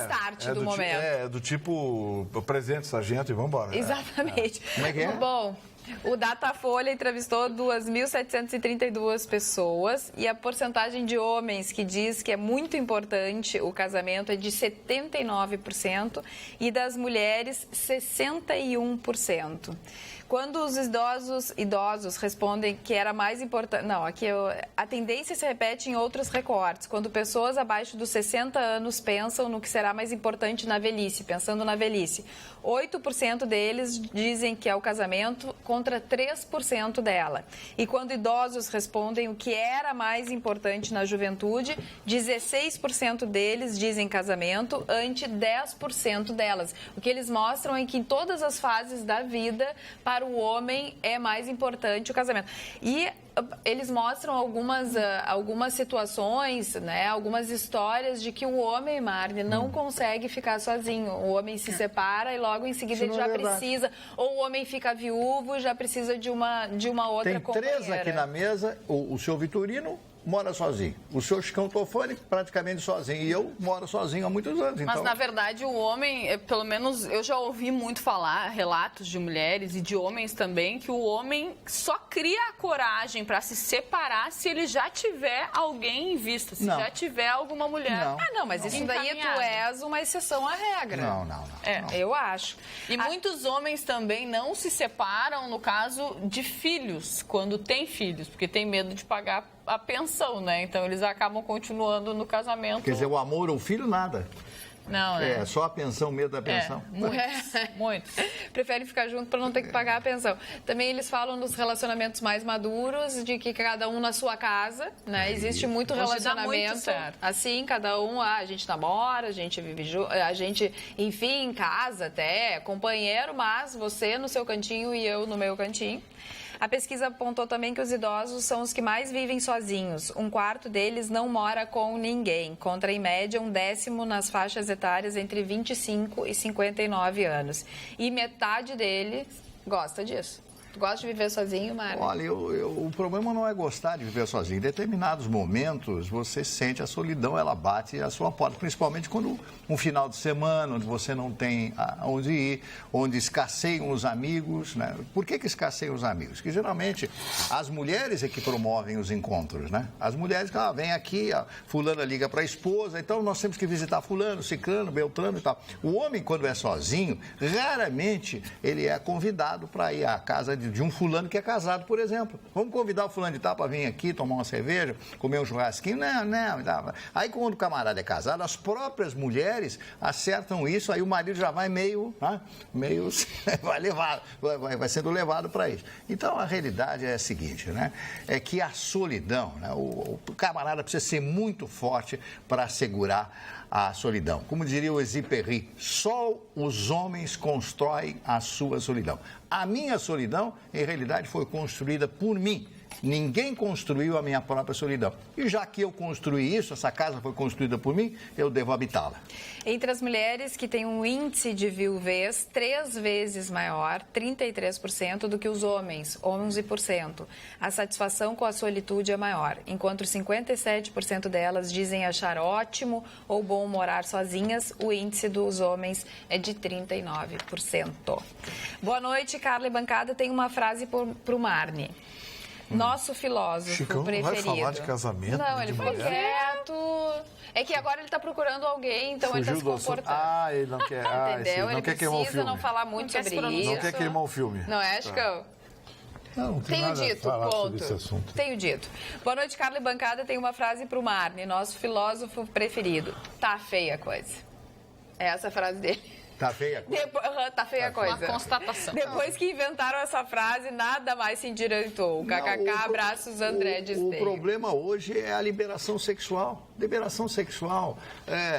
[SPEAKER 2] start do momento.
[SPEAKER 3] É do tipo, presente, sargento, e vamos embora.
[SPEAKER 2] Exatamente.
[SPEAKER 5] Como é que é?
[SPEAKER 2] Bom, o Datafolha entrevistou 2.732 pessoas e a porcentagem de homens que diz que é muito importante o casamento é de 79% e das mulheres 61%. Quando os idosos respondem que era mais importante... Não, aqui a tendência se repete em outros recortes. Quando pessoas abaixo dos 60 anos pensam no que será mais importante na velhice, pensando na velhice. 8% deles dizem que é o casamento contra 3% dela. E quando idosos respondem o que era mais importante na juventude, 16% deles dizem casamento ante 10% delas. O que eles mostram é que em todas as fases da vida, para o homem é mais importante o casamento. E eles mostram algumas situações, né, algumas histórias de que o homem, Marne, não consegue ficar sozinho. O homem se separa e logo em seguida ele já precisa, ou o homem fica viúvo e já precisa de uma outra companheira.
[SPEAKER 5] Tem 3 aqui na mesa, o seu Vitorino mora sozinho. O seu Chicão Tofani praticamente sozinho. E eu moro sozinho há muitos anos.
[SPEAKER 4] Mas, na verdade, o homem, pelo menos eu já ouvi muito falar, relatos de mulheres e de homens também, que o homem só cria a coragem para se separar se ele já tiver alguém em vista, se já tiver alguma mulher.
[SPEAKER 2] Mas isso daí tu és uma exceção à regra.
[SPEAKER 5] Não.
[SPEAKER 2] Eu acho.
[SPEAKER 4] E muitos homens também não se separam, no caso de filhos, quando tem filhos, porque tem medo de pagar a pensão, né? Então eles acabam continuando no casamento.
[SPEAKER 5] Quer dizer, o amor ou o filho, nada.
[SPEAKER 4] Não, né?
[SPEAKER 5] Só a pensão, medo da pensão.
[SPEAKER 4] Muito.
[SPEAKER 2] Preferem ficar junto para não ter que pagar a pensão. Também eles falam dos relacionamentos mais maduros, de que cada um na sua casa, né? Existe muito relacionamento assim, cada um, a gente namora, a gente vive junto, a gente, enfim, em casa até, companheiro, mas você no seu cantinho e eu no meu cantinho. A pesquisa apontou também que os idosos são os que mais vivem sozinhos. 1/4 deles não mora com ninguém, contra, em média, 1/10 nas faixas etárias entre 25 e 59 anos. E metade deles gosta disso. Tu gosta de viver sozinho, Mário?
[SPEAKER 5] Olha, o problema não é gostar de viver sozinho. Em determinados momentos, você sente a solidão, ela bate à sua porta. Principalmente quando um final de semana, onde você não tem aonde ir, onde escasseiam os amigos, né? Por que escasseiam os amigos? Porque geralmente as mulheres é que promovem os encontros, né? As mulheres, vem aqui, fulana liga para a esposa, então nós temos que visitar fulano, ciclano, beltrano e tal. O homem, quando é sozinho, raramente ele é convidado para ir à casa de um fulano que é casado, por exemplo. Vamos convidar o fulano de tal para vir aqui, tomar uma cerveja, comer um churrasquinho? Não. Aí quando o camarada é casado, as próprias mulheres acertam isso, aí o marido já vai meio vai sendo levado para isso. Então a realidade é a seguinte, né? É que a solidão, né? O camarada precisa ser muito forte para segurar a solidão. Como diria o Exupéry, só os homens constroem a sua solidão. A minha solidão, em realidade, foi construída por mim. Ninguém construiu a minha própria solidão. E já que eu construí isso, essa casa foi construída por mim, eu devo habitá-la.
[SPEAKER 2] Entre as mulheres que têm um índice de viuvez 3 vezes maior, 33%, do que os homens, 11%. A satisfação com a solitude é maior, enquanto 57% delas dizem achar ótimo ou bom morar sozinhas, o índice dos homens é de 39%. Boa noite, Carla e bancada. Tem uma frase para o Marne. Nosso filósofo
[SPEAKER 3] Chicão
[SPEAKER 2] preferido.
[SPEAKER 3] Não vai falar de casamento?
[SPEAKER 2] Não, ele foi quieto. É que agora ele está procurando alguém, então
[SPEAKER 3] Fugiu
[SPEAKER 2] ele está se comportando.
[SPEAKER 3] ele não quer.
[SPEAKER 2] Entendeu?
[SPEAKER 3] Não
[SPEAKER 2] Ele
[SPEAKER 3] quer queimar o
[SPEAKER 2] precisa
[SPEAKER 3] filme.
[SPEAKER 2] não falar muito sobre isso.
[SPEAKER 3] Não quer queimar o filme.
[SPEAKER 2] Não é, Chicão?
[SPEAKER 6] Não tem
[SPEAKER 2] Tenho
[SPEAKER 6] nada
[SPEAKER 2] dito,
[SPEAKER 6] a falar
[SPEAKER 2] ponto.
[SPEAKER 6] sobre esse assunto.
[SPEAKER 2] Tenho dito. Boa noite, Carla e bancada. Tem uma frase para o Marne, nosso filósofo preferido. Tá feia a coisa. É essa a frase dele.
[SPEAKER 5] Tá feia a coisa?
[SPEAKER 2] Tá feia a coisa.
[SPEAKER 4] Uma constatação.
[SPEAKER 2] Depois que inventaram essa frase, nada mais se endireitou. KKK, abraços, André de
[SPEAKER 5] O
[SPEAKER 2] Esteio.
[SPEAKER 5] problema hoje é a liberação sexual. Liberação sexual.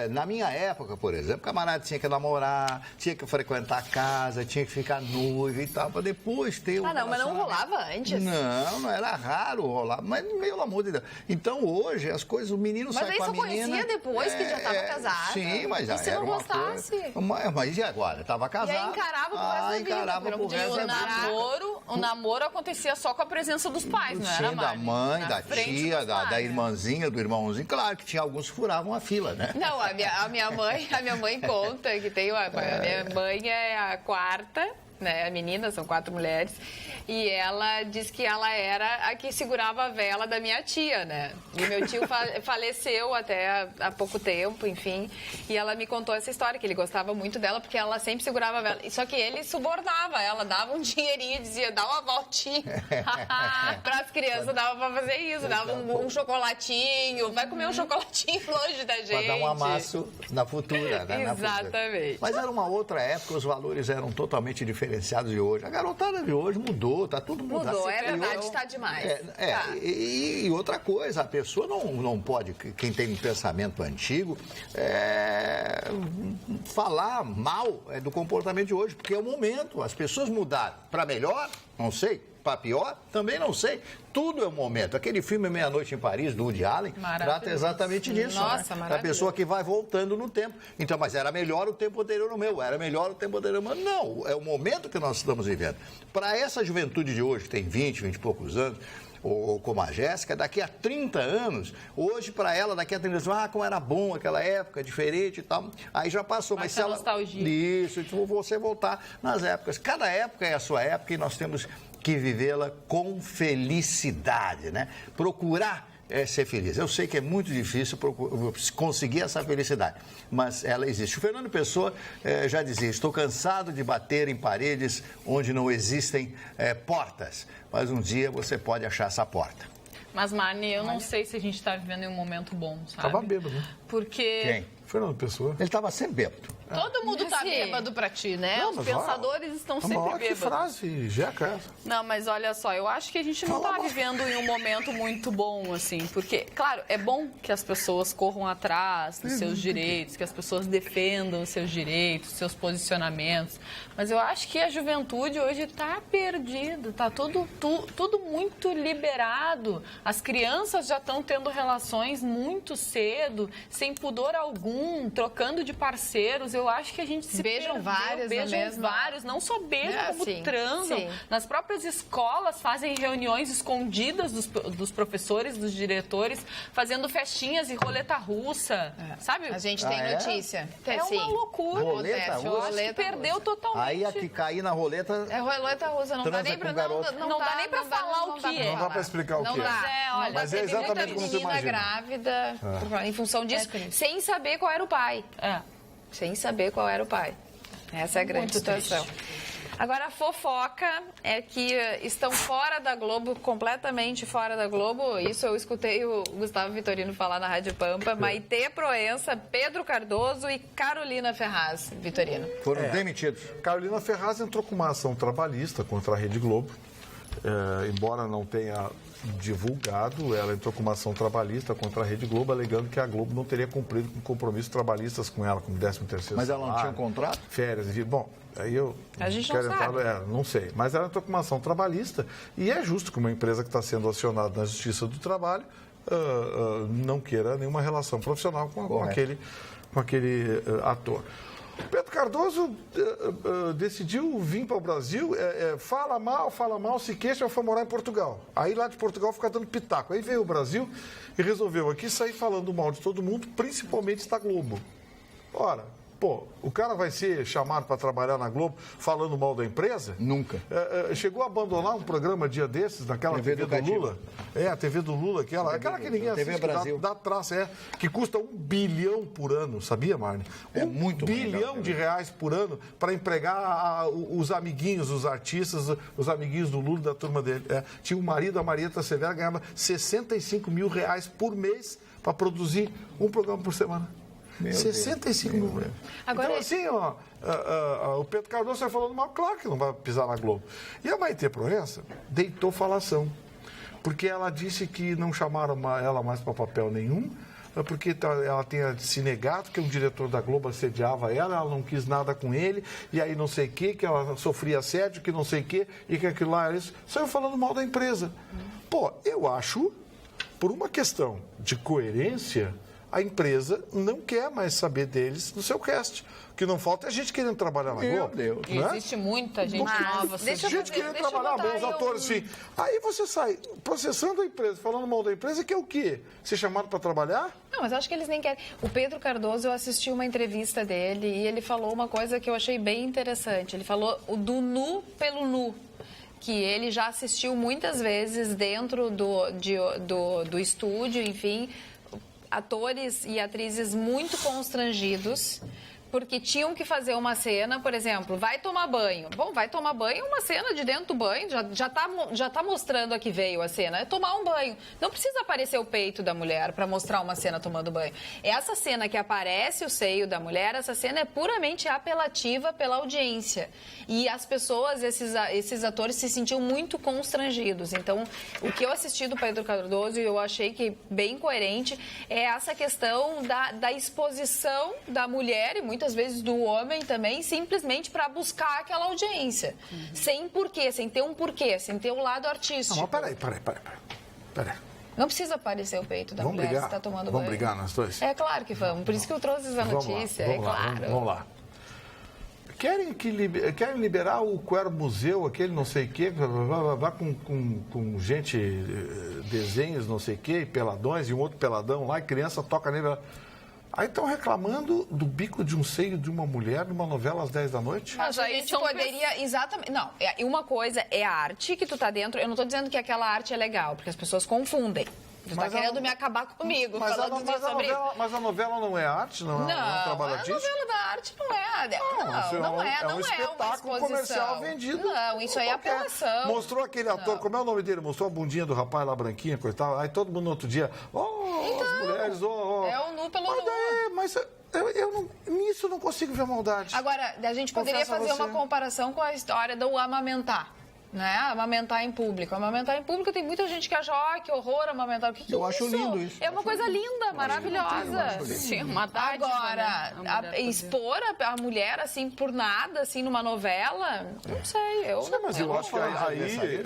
[SPEAKER 5] Na minha época, por exemplo, o camarada tinha que namorar, tinha que frequentar a casa, tinha que ficar noivo e tal, para depois ter um
[SPEAKER 2] não, mas não rolava antes?
[SPEAKER 5] Não era raro rolar, mas pelo amor de Deus. Então hoje as coisas, o menino sai com a menina...
[SPEAKER 2] Mas aí só conhecia depois que já estava casada.
[SPEAKER 5] Sim, mas
[SPEAKER 2] e se
[SPEAKER 5] era
[SPEAKER 2] não
[SPEAKER 5] uma
[SPEAKER 2] gostasse?
[SPEAKER 5] coisa... Mas e agora? Estava casado.
[SPEAKER 2] E aí encarava pro resto da vida.
[SPEAKER 5] Encarava pro resto da vida.
[SPEAKER 4] O namoro acontecia só com a presença dos pais, não era,
[SPEAKER 5] Sim,
[SPEAKER 4] Mari?
[SPEAKER 5] da mãe,
[SPEAKER 4] Na
[SPEAKER 5] da
[SPEAKER 4] frente
[SPEAKER 5] tia,
[SPEAKER 4] dos
[SPEAKER 5] da
[SPEAKER 4] pais, né?
[SPEAKER 5] irmãzinha, do irmãozinho. Claro que tinha alguns que furavam a fila, né?
[SPEAKER 2] Não, a minha mãe conta que tem a minha mãe é a quarta, né? A menina, são 4 mulheres. E ela diz que ela era a que segurava a vela da minha tia, né? E meu tio faleceu até há pouco tempo, enfim. E ela me contou essa história, que ele gostava muito dela, porque ela sempre segurava a vela. Só que ele subornava ela, dava um dinheirinho e dizia, dá uma voltinha. Para as crianças dava para fazer isso, dava um chocolatinho, vai comer um chocolatinho longe da gente.
[SPEAKER 5] Para dar um amasso na futura, né?
[SPEAKER 2] Exatamente.
[SPEAKER 5] Mas era uma outra época, os valores eram totalmente diferenciados de hoje. A garotada de hoje mudou, tá tudo mudado.
[SPEAKER 2] Mudou, é verdade, tá demais. Tá.
[SPEAKER 5] E outra coisa, a pessoa não pode, quem tem um pensamento antigo, falar mal do comportamento de hoje, porque é o momento, as pessoas mudaram para melhor, não sei, para pior, também não sei. Tudo é o momento. Aquele filme Meia-Noite em Paris, do Woody Allen, trata exatamente disso.
[SPEAKER 2] Nossa,
[SPEAKER 5] né?
[SPEAKER 2] maravilhoso.
[SPEAKER 5] A pessoa que vai voltando no tempo. Então, mas era melhor o tempo anterior ao meu, era melhor o tempo anterior ao meu. Não, é o momento que nós estamos vivendo. Para essa juventude de hoje, que tem 20 e poucos anos, ou como a Jéssica, daqui a 30 anos, hoje para ela, daqui a 30 anos, como era bom aquela época, diferente e tal, aí já passou. Mas se ela...
[SPEAKER 4] nostalgia.
[SPEAKER 5] Isso, então você voltar nas épocas. Cada época é a sua época e nós temos que vivê-la com felicidade, né? Procurar ser feliz. Eu sei que é muito difícil conseguir essa felicidade, mas ela existe. O Fernando Pessoa já dizia, estou cansado de bater em paredes onde não existem portas, mas um dia você pode achar essa porta.
[SPEAKER 4] Mas, Marne, eu não sei se a gente está vivendo em um momento bom, sabe?
[SPEAKER 3] Tava bêbado, né?
[SPEAKER 4] Porque...
[SPEAKER 5] Quem?
[SPEAKER 3] Fernando Pessoa.
[SPEAKER 5] Ele estava sempre bêbado.
[SPEAKER 4] Todo mundo tá bêbado pra ti, né?
[SPEAKER 3] Não,
[SPEAKER 4] Os
[SPEAKER 3] mas
[SPEAKER 4] pensadores estão sempre bêbados.
[SPEAKER 3] Que frase, Jeca.
[SPEAKER 4] Não, mas olha só, eu acho que a gente não tá vivendo em um momento muito bom, assim, porque, claro, é bom que as pessoas corram atrás dos seus direitos, que as pessoas defendam os seus direitos, seus posicionamentos, mas eu acho que a juventude hoje tá perdida, tá tudo muito liberado. As crianças já estão tendo relações muito cedo, sem pudor algum, trocando de parceiros. Eu acho que a gente se
[SPEAKER 2] beijam vários,
[SPEAKER 4] beijam vários, não só beijam, como
[SPEAKER 2] sim,
[SPEAKER 4] transam.
[SPEAKER 2] sim.
[SPEAKER 4] Nas próprias escolas fazem reuniões escondidas dos professores, dos diretores, fazendo festinhas e roleta russa, sabe?
[SPEAKER 2] A gente tem notícia.
[SPEAKER 4] É uma loucura.
[SPEAKER 5] Roleta russa?
[SPEAKER 4] Eu acho que perdeu totalmente.
[SPEAKER 5] Aí a que cair na roleta...
[SPEAKER 2] É roleta russa, não dá nem pra
[SPEAKER 4] falar o que é.
[SPEAKER 3] Não dá pra explicar o que é. Mas é exatamente como você imagina.
[SPEAKER 2] Grávida, em função disso, sem saber qual era o pai. Sem saber qual era o pai. Essa é a grande situação. Agora, a fofoca é que estão fora da Globo, completamente fora da Globo. Isso eu escutei o Gustavo Vitorino falar na Rádio Pampa. Maitê Proença, Pedro Cardoso e Carolina Ferraz, Vitorino.
[SPEAKER 5] Foram demitidos.
[SPEAKER 3] Carolina Ferraz entrou com uma ação trabalhista contra a Rede Globo. Embora não tenha divulgado, ela entrou com uma ação trabalhista contra a Rede Globo, alegando que a Globo não teria cumprido com compromissos trabalhistas com ela, como 13º
[SPEAKER 5] Mas ela não tinha um contrato?
[SPEAKER 3] Férias. Bom, aí eu
[SPEAKER 2] a gente não sabe.
[SPEAKER 3] Não sei. Mas ela entrou com uma ação trabalhista e é justo que uma empresa que está sendo acionada na Justiça do Trabalho não queira nenhuma relação profissional com aquele ator. Pedro Cardoso decidiu vir para o Brasil, fala mal, se queixa, foi morar em Portugal. Aí lá de Portugal fica dando pitaco. Aí veio o Brasil e resolveu aqui sair falando mal de todo mundo, principalmente da Globo. Ora, o cara vai ser chamado para trabalhar na Globo falando mal da empresa?
[SPEAKER 5] Nunca.
[SPEAKER 3] Chegou a abandonar um programa dia desses, naquela TV do Lula. A TV do Lula, aquela que ninguém assiste,
[SPEAKER 5] TV Brasil.
[SPEAKER 3] Dá traça, que custa R$1 bilhão por ano, sabia, Marne?
[SPEAKER 5] Muito
[SPEAKER 3] R$1 bilhão de reais por ano para empregar os amiguinhos, os artistas, os amiguinhos do Lula, da turma dele. Tinha o marido, a Marieta Severa, ganhava R$65 mil por mês para produzir um programa por semana. 65 mil reais. Agora, então, assim, o Pedro Cardoso está falando mal, claro que não vai pisar na Globo. E a Maitê Proença deitou falação, porque ela disse que não chamaram ela mais para papel nenhum, porque ela tinha se negado, que um diretor da Globo assediava ela não quis nada com ele, e aí não sei o que ela sofria assédio, que não sei o que, e que aquilo lá era isso. Saiu falando mal da empresa. Eu acho, por uma questão de coerência, a empresa não quer mais saber deles no seu cast. O que não falta é gente querendo trabalhar na Globo.
[SPEAKER 5] Meu Deus.
[SPEAKER 4] Existe muita gente nova.
[SPEAKER 3] Gente querendo trabalhar, bons atores, sim. Aí você sai processando a empresa, falando mal da empresa, que é o quê? Ser chamado para trabalhar?
[SPEAKER 2] Não, mas acho que eles nem querem. O Pedro Cardoso, eu assisti uma entrevista dele e ele falou uma coisa que eu achei bem interessante. Ele falou do nu pelo nu, que ele já assistiu muitas vezes dentro do estúdio, enfim, atores e atrizes muito constrangidos, porque tinham que fazer uma cena, por exemplo, vai tomar banho. Bom, vai tomar banho, uma cena de dentro do banho, já tá mostrando a que veio a cena, é tomar um banho. Não precisa aparecer o peito da mulher para mostrar uma cena tomando banho. Essa cena que aparece o seio da mulher, essa cena é puramente apelativa pela audiência. E as pessoas, esses atores se sentiam muito constrangidos. Então, o que eu assisti do Pedro Cardoso, e eu achei que bem coerente, é essa questão da exposição da mulher e muitas vezes do homem também, simplesmente para buscar aquela audiência. Sem porquê, sem ter um porquê, sem ter um lado artístico.
[SPEAKER 3] Não, mas peraí.
[SPEAKER 2] Não precisa aparecer o peito da mulher que está tomando banho.
[SPEAKER 3] Vamos brigar nós dois?
[SPEAKER 2] É claro que vamos. Por isso que eu trouxe essa notícia, claro.
[SPEAKER 3] Vamos lá. Querem liberar o Quero Museu, aquele não sei o quê, vai com gente, desenhos, não sei o quê, peladões, e um outro peladão lá, e criança toca nele. Aí estão reclamando do bico de um seio de uma mulher numa novela às 10 da noite?
[SPEAKER 2] Mas a gente poderia, exatamente... Não, uma coisa é a arte que tu tá dentro. Eu não estou dizendo que aquela arte é legal, porque as pessoas confundem. Tu tá querendo me acabar comigo falando sobre isso.
[SPEAKER 3] Mas a novela não é arte? Não é um trabalho artístico?
[SPEAKER 2] A novela da arte não é Não é
[SPEAKER 3] um espetáculo comercial vendido.
[SPEAKER 2] Não, isso aí é apelação.
[SPEAKER 3] Mostrou aquele ator, como é o nome dele? Mostrou a bundinha do rapaz lá branquinha, coitado. Aí todo mundo no outro dia, as mulheres,
[SPEAKER 2] É o nu pelo nu.
[SPEAKER 3] Mas nisso eu não consigo ver maldade.
[SPEAKER 2] Agora, a gente poderia fazer uma comparação com a história do amamentar. Né? Amamentar em público. Amamentar em público tem muita gente que acha, que horror amamentar. O que
[SPEAKER 5] eu acho lindo isso.
[SPEAKER 2] É uma coisa linda, maravilhosa.
[SPEAKER 4] Sim, uma dádiva.
[SPEAKER 2] Agora, expor a mulher assim por nada, assim, numa novela, não sei.
[SPEAKER 3] Mas eu acho que aí...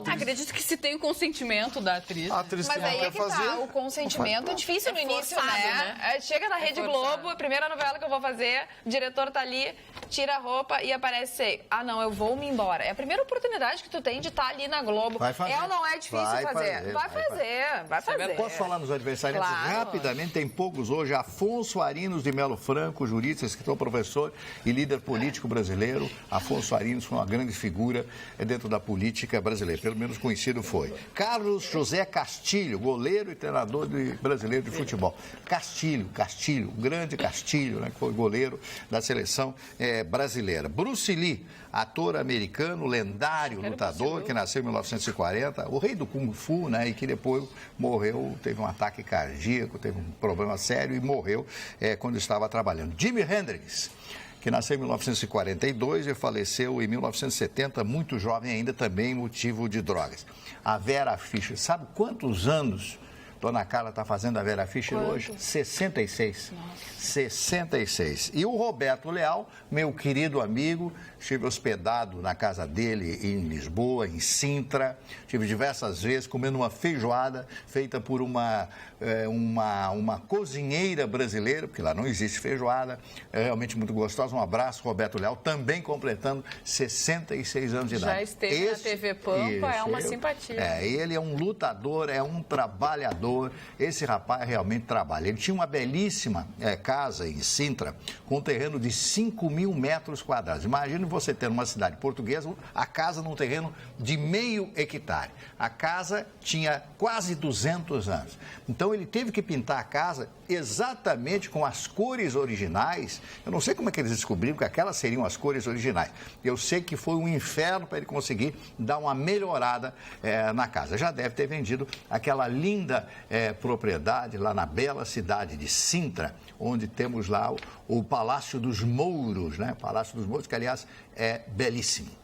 [SPEAKER 4] Acredito que se tem o consentimento da atriz.
[SPEAKER 3] Mas
[SPEAKER 2] aí é que tá. O consentimento é difícil no início, né? Chega na Rede Globo, a primeira novela que eu vou fazer, o diretor tá ali, tira a roupa e aparece, não, eu vou me embora. É a primeira oportunidade que tu tem de estar ali na Globo.
[SPEAKER 5] Vai fazer.
[SPEAKER 2] É ou não é difícil fazer? Vai fazer.
[SPEAKER 5] Posso falar nos adversários rapidamente? Tem poucos hoje. Afonso Arinos de Melo Franco, jurista, escritor, professor e líder político brasileiro. Afonso Arinos foi uma grande figura dentro da política brasileira, pelo menos conhecido foi. Carlos José Castilho, goleiro e treinador brasileiro de futebol. Castilho, grande Castilho, né, que foi goleiro da seleção brasileira. Bruce Lee, ator americano, lendário lutador, que nasceu em 1940, o rei do Kung Fu, né, e que depois morreu, teve um ataque cardíaco, teve um problema sério e morreu quando estava trabalhando. Jimi Hendrix, que nasceu em 1942 e faleceu em 1970, muito jovem ainda, também motivo de drogas. A Vera Fischer, sabe quantos anos Dona Carla está fazendo a Vera Fischer hoje? 66. Nossa. 66. E o Roberto Leal, meu querido amigo, estive hospedado na casa dele em Lisboa, em Sintra. Estive diversas vezes comendo uma feijoada feita por uma cozinheira brasileira, porque lá não existe feijoada. É realmente muito gostosa. Um abraço, Roberto Leal, também completando 66 anos de idade.
[SPEAKER 4] Já esteve na TV Pampa, é uma simpatia.
[SPEAKER 5] Ele é um lutador, é um trabalhador. Esse rapaz realmente trabalha. Ele tinha uma belíssima casa em Sintra, com um terreno de 5.000 metros quadrados. Imagine você ter numa cidade portuguesa, a casa num terreno de meio hectare. A casa tinha quase 200 anos. Então, ele teve que pintar a casa exatamente com as cores originais. Eu não sei como é que eles descobriram que aquelas seriam as cores originais. Eu sei que foi um inferno para ele conseguir dar uma melhorada na casa. Já deve ter vendido aquela linda propriedade lá na bela cidade de Sintra, onde temos lá o Palácio dos Mouros, né? Palácio dos Mouros, que, aliás, é belíssimo.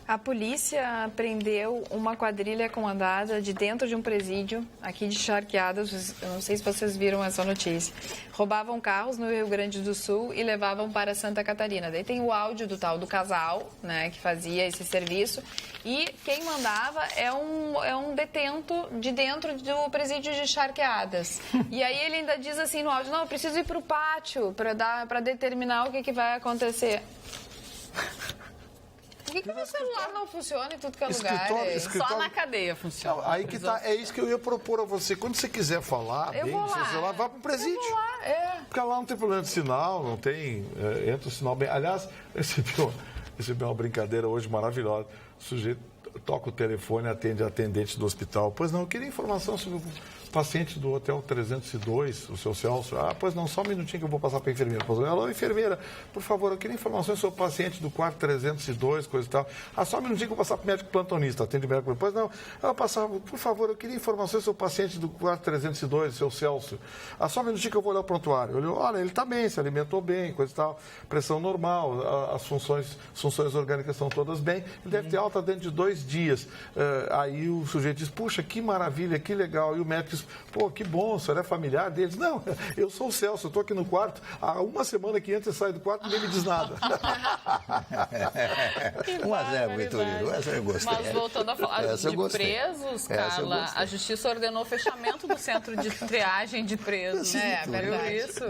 [SPEAKER 2] A polícia prendeu uma quadrilha comandada de dentro de um presídio aqui de Charqueadas. Eu não sei se vocês viram essa notícia. Roubavam carros no Rio Grande do Sul e levavam para Santa Catarina. Daí tem o áudio do tal do casal, né, que fazia esse serviço. E quem mandava é um detento de dentro do presídio de Charqueadas. E aí ele ainda diz assim no áudio, não, eu preciso ir para o pátio para determinar o que vai acontecer. Por que o celular não funciona em tudo que é lugar?
[SPEAKER 4] Só na cadeia funciona.
[SPEAKER 3] Aí que tá, é isso que eu ia propor a você. Quando você quiser falar bem do seu celular, vá para o presídio. Eu vou lá, Porque lá não tem problema de sinal, não tem... entra o sinal bem... Aliás, recebi uma brincadeira hoje maravilhosa. O sujeito toca o telefone, atende a atendente do hospital. Pois não, eu queria informação sobre o paciente do Hotel 302, o seu Celso. Pois não, só um minutinho que eu vou passar para a enfermeira. Alô, enfermeira, por favor, eu queria informações sobre o paciente do quarto 302, coisa e tal. Só um minutinho que eu vou passar para o médico plantonista, atende o médico. Pois não, ela passava, por favor, eu queria informações sobre o paciente do quarto 302, o seu Celso. Só um minutinho que eu vou olhar o prontuário. Olha, ele está bem, se alimentou bem, coisa e tal, pressão normal, as funções orgânicas são todas bem. Ele deve ter alta dentro de 2 dias. Aí o sujeito diz, puxa, que maravilha, que legal. E o médico diz, pô, que bom, o senhor é familiar deles? Não, eu sou o Celso, eu estou aqui no quarto. Há uma semana que antes eu saio do quarto, ninguém me diz nada.
[SPEAKER 5] 1-0, Vitorino, essa eu gostei.
[SPEAKER 4] Mas voltando a falar de presos, Carla, a Justiça ordenou o fechamento do centro de triagem de presos.
[SPEAKER 2] É verdade.
[SPEAKER 4] Isso?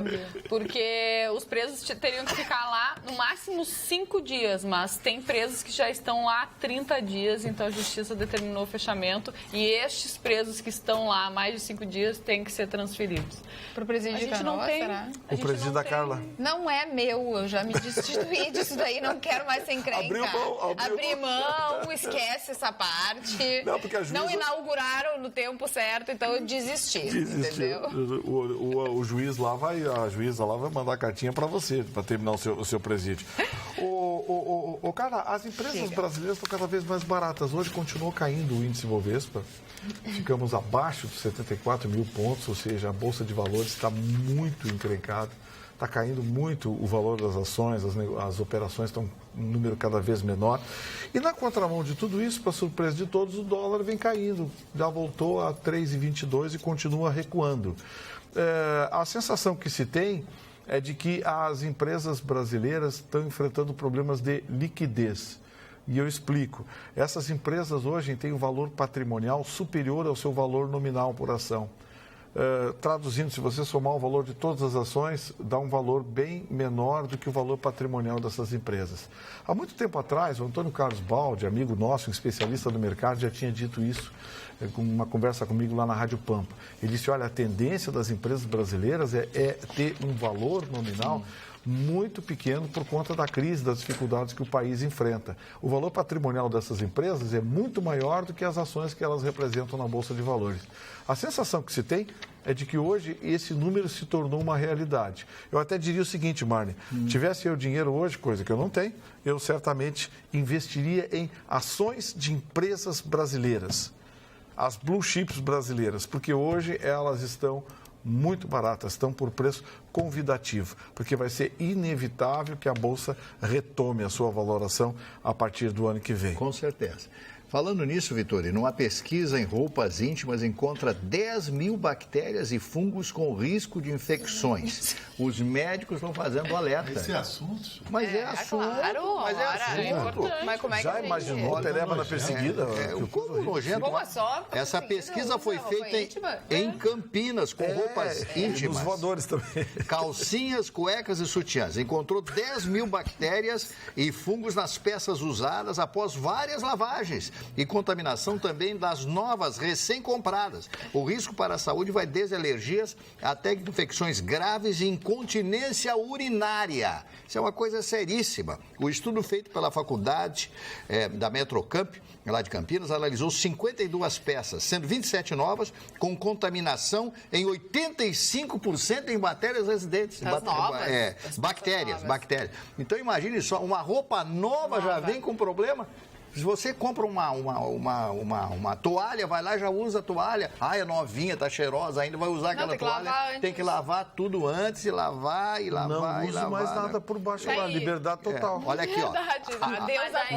[SPEAKER 4] Porque os presos teriam que ficar lá no máximo 5 dias, mas tem presos que já estão lá há 30 dias, então a Justiça determinou o fechamento e estes presos que estão lá há mais de 5 dias têm que ser transferidos.
[SPEAKER 2] Para o presidente de Canoas, será?
[SPEAKER 3] O presidente da Carla.
[SPEAKER 2] Não é meu, eu já me destituí disso daí, não quero mais ser encrenca. Abri mão, esquece essa parte.
[SPEAKER 3] Não, porque a juíza...
[SPEAKER 2] Não inauguraram no tempo certo, então eu desisti. Entendeu?
[SPEAKER 3] O juiz lá a juíza lá vai mandar cartinha para você, para terminar o seu presídio. Cara, as empresas brasileiras estão cada vez mais baratas. Hoje continuou caindo o índice Bovespa. Ficamos abaixo dos 74 mil pontos, ou seja, a Bolsa de Valores está muito encrencada. Está caindo muito o valor das ações, as operações estão em um número cada vez menor. E na contramão de tudo isso, para surpresa de todos, o dólar vem caindo. Já voltou a 3,22 e continua recuando. A sensação que se tem é de que as empresas brasileiras estão enfrentando problemas de liquidez. E eu explico. Essas empresas hoje têm um valor patrimonial superior ao seu valor nominal por ação. Traduzindo, se você somar o valor de todas as ações, dá um valor bem menor do que o valor patrimonial dessas empresas. Há muito tempo atrás, o Antônio Carlos Baldi, amigo nosso, um especialista do mercado, já tinha dito isso com uma conversa comigo lá na Rádio Pampa. Ele disse, olha, a tendência das empresas brasileiras é ter um valor nominal muito pequeno por conta da crise, das dificuldades que o país enfrenta. O valor patrimonial dessas empresas é muito maior do que as ações que elas representam na Bolsa de Valores. A sensação que se tem é de que hoje esse número se tornou uma realidade. Eu até diria o seguinte, Marne, tivesse eu dinheiro hoje, coisa que eu não tenho, eu certamente investiria em ações de empresas brasileiras, as blue chips brasileiras, porque hoje elas estão muito baratas, estão por preço convidativo, porque vai ser inevitável que a Bolsa retome a sua valoração a partir do ano que vem.
[SPEAKER 5] Com certeza. Falando nisso, Vitória, numa pesquisa em roupas íntimas encontra 10 mil bactérias e fungos com risco de infecções. Os médicos estão fazendo alerta.
[SPEAKER 6] Esse é assunto?
[SPEAKER 5] Mas é assunto.
[SPEAKER 2] Claro,
[SPEAKER 5] mas é assunto.
[SPEAKER 2] Mas como é que
[SPEAKER 3] já imaginou a pereba na perseguida?
[SPEAKER 5] Como nojento. Essa pesquisa foi feita em Campinas, com roupas íntimas.
[SPEAKER 3] Os voadores também.
[SPEAKER 5] Calcinhas, cuecas e sutiãs. Encontrou 10 mil bactérias e fungos nas peças usadas após várias lavagens. E contaminação também das novas recém-compradas. O risco para a saúde vai desde alergias até infecções graves e incontinência urinária. Isso é uma coisa seríssima. O estudo feito pela faculdade da Metrocamp, lá de Campinas, analisou 52 peças, sendo 27 novas, com contaminação em 85% em bactérias residentes. Bactérias. Então imagine só, uma roupa nova já vem com problema. Se você compra uma toalha, vai lá e já usa a toalha. Ah, é novinha, tá cheirosa, ainda vai usar aquela toalha. Tem que lavar tudo antes, e lavar.
[SPEAKER 3] Não use mais nada por baixo lá, liberdade total.
[SPEAKER 5] Olha aqui, ó.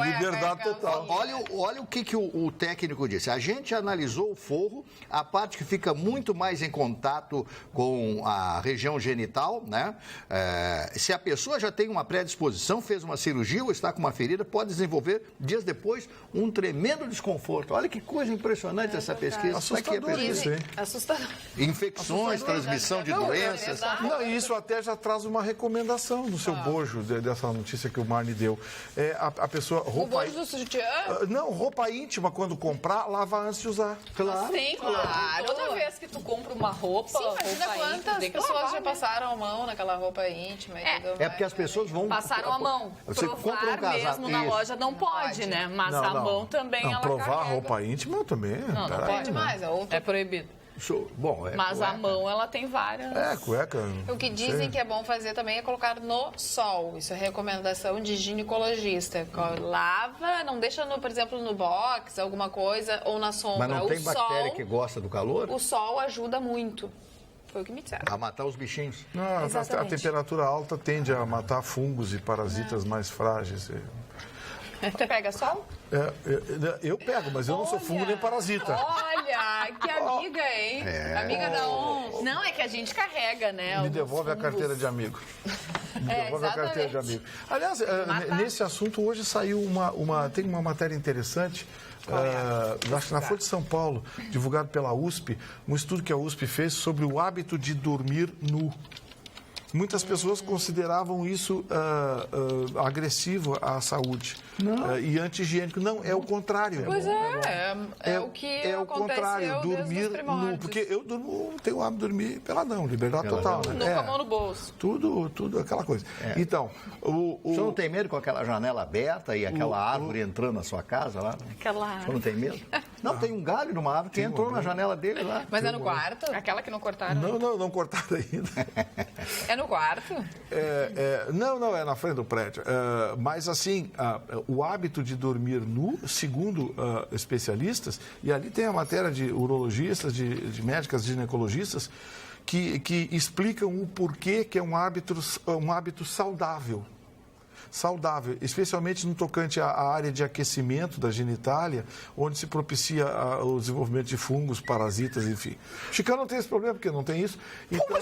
[SPEAKER 3] Liberdade total.
[SPEAKER 5] Olha o que o técnico disse. A gente analisou o forro, a parte que fica muito mais em contato com a região genital, né? Se a pessoa já tem uma predisposição, fez uma cirurgia ou está com uma ferida, pode desenvolver dias depois um tremendo desconforto. Olha que coisa impressionante essa pesquisa.
[SPEAKER 3] Assustador isso, hein?
[SPEAKER 2] Assustador.
[SPEAKER 5] Infecções, transmissão de doenças.
[SPEAKER 3] Não, isso até já traz uma recomendação no seu bojo, dessa notícia que o Marne deu. A pessoa...
[SPEAKER 2] O bojo do sutiã?
[SPEAKER 3] Não, roupa íntima, quando comprar, lava antes de usar.
[SPEAKER 5] Claro.
[SPEAKER 4] Sim, claro. Toda vez que tu compra uma roupa,
[SPEAKER 2] Quantas pessoas já passaram a mão naquela roupa íntima e tudo mais?
[SPEAKER 5] Porque as pessoas vão...
[SPEAKER 4] Passaram a mão.
[SPEAKER 5] Você compra um casaco
[SPEAKER 4] mesmo na loja não pode, né? Mas a mão também ela
[SPEAKER 3] provar
[SPEAKER 4] carrega.
[SPEAKER 3] roupa íntima também.
[SPEAKER 4] Não pode demais.
[SPEAKER 2] É
[SPEAKER 4] proibido.
[SPEAKER 5] Bom,
[SPEAKER 4] mas
[SPEAKER 5] cueca.
[SPEAKER 4] A mão, ela tem várias...
[SPEAKER 3] Cueca.
[SPEAKER 2] O que dizem que é bom fazer também é colocar no sol. Isso é recomendação de ginecologista. Lava, não deixa, por exemplo, no box, alguma coisa, ou na sombra.
[SPEAKER 5] Mas não tem bactéria que gosta do calor?
[SPEAKER 2] O sol ajuda muito. Foi o que me disseram.
[SPEAKER 5] A matar os bichinhos.
[SPEAKER 3] Não, a temperatura alta tende a matar fungos e parasitas mais frágeis.
[SPEAKER 2] Tu pega sol?
[SPEAKER 3] Eu pego, mas eu não sou fungo nem parasita.
[SPEAKER 2] Olha, que amiga, hein? Amiga da ONU. Não, é que a gente carrega, né?
[SPEAKER 3] Me devolve a carteira de amigo. Me devolve a carteira de amigo. Aliás, nesse assunto, hoje saiu tem uma matéria interessante, acho que na Folha de São Paulo, divulgado pela USP, um estudo que a USP fez sobre o hábito de dormir nu. Muitas pessoas consideravam isso agressivo à saúde e anti-higiênico. Não, é o contrário.
[SPEAKER 2] Pois é o que
[SPEAKER 3] é o contrário, dormir nu. Porque eu tenho o hábito de dormir peladão, liberdade total.
[SPEAKER 4] Né? Com a mão no bolso.
[SPEAKER 3] Tudo aquela coisa. Então,
[SPEAKER 5] o senhor não tem medo com aquela janela aberta e aquela árvore entrando na sua casa lá?
[SPEAKER 4] Aquela árvore.
[SPEAKER 5] O senhor não tem medo? Não, tem um galho numa árvore que entrou na janela dele lá.
[SPEAKER 2] Mas é no quarto?
[SPEAKER 4] Aquela que não cortaram?
[SPEAKER 3] Não cortaram ainda.
[SPEAKER 2] É no quarto?
[SPEAKER 3] Não, é na frente do prédio. Mas, assim, o hábito de dormir nu, segundo especialistas, e ali tem a matéria de urologistas, de médicas ginecologistas, que explicam o porquê que é um hábito saudável. Saudável, especialmente no tocante à área de aquecimento da genitália, onde se propicia o desenvolvimento de fungos, parasitas, enfim. O Chicão não tem esse problema, porque não tem isso. Então,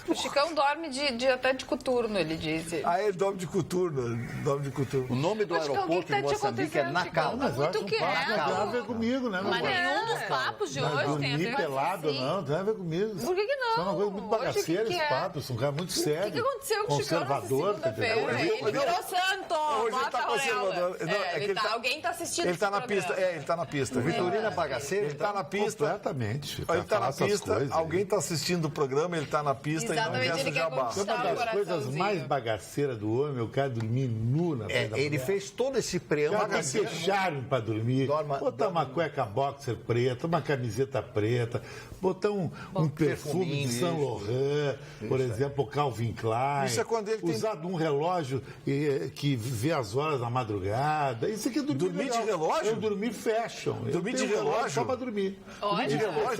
[SPEAKER 2] O Chicão dorme até de coturno, ele disse.
[SPEAKER 3] Ele dorme de coturno.
[SPEAKER 5] O nome do aeroporto de Moçambique é Nacala.
[SPEAKER 2] Mas muito
[SPEAKER 6] Não tem nada a ver comigo, né?
[SPEAKER 4] Mas nenhum dos papos de hoje tem a ver
[SPEAKER 6] com pelado, não tem nada a ver comigo.
[SPEAKER 2] Por que não?
[SPEAKER 6] Isso é uma coisa muito bagaceira, esse papo. Isso é um cara muito sério.
[SPEAKER 2] O que aconteceu com o Chicão nessa segunda-feira? Ele virou santo!
[SPEAKER 3] Hoje ele tá conservador.
[SPEAKER 2] Alguém tá assistindo
[SPEAKER 3] ele tá na pista. Ele tá na pista.
[SPEAKER 5] Vitorina Bagaceira.
[SPEAKER 3] Ele tá na pista.
[SPEAKER 6] Completamente.
[SPEAKER 3] Ele tá na pista. Alguém tá assistindo o programa, ele tá na pista e não quer se jabá.
[SPEAKER 6] É uma das coisas mais bagaceiras do homem, o cara dormir nu na frente da mulher.
[SPEAKER 5] Ele fez todo esse preâmbulo.
[SPEAKER 6] Cara, deixaram pra dormir, botar uma cueca boxer preta, uma camiseta preta, botar um perfume de Saint Laurent, por exemplo, Calvin Klein.
[SPEAKER 3] Isso é quando ele
[SPEAKER 6] usar um relógio que vê as horas da madrugada. Isso aqui é dormir
[SPEAKER 3] de relógio?
[SPEAKER 6] Eu dormi fashion.
[SPEAKER 3] Dormir de relógio?
[SPEAKER 6] Só pra dormir.
[SPEAKER 2] Dormir
[SPEAKER 3] de relógio?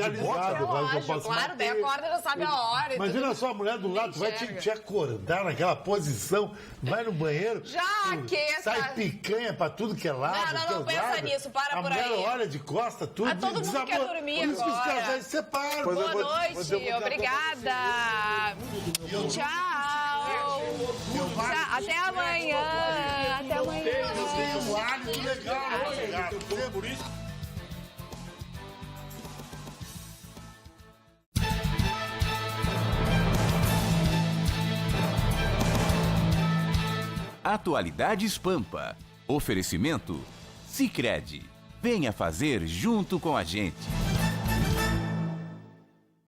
[SPEAKER 2] Claro, daí acorda, já sabe a hora.
[SPEAKER 6] Imagina só a mulher do lado, vai te acordar naquela posição, vai no banheiro,
[SPEAKER 2] já aqueça.
[SPEAKER 6] Sai picanha pra tudo que é lado.
[SPEAKER 2] Não pensa nisso, para por aí.
[SPEAKER 6] A mulher olha de costa, tudo.
[SPEAKER 2] Todo mundo quer dormir agora.
[SPEAKER 6] Por isso que os casais separam.
[SPEAKER 2] Boa noite, obrigada. Tchau. Até amanhã. Até amanhã.
[SPEAKER 1] Atualidades Pampa. Oferecimento Sicredi. Venha fazer junto com a gente.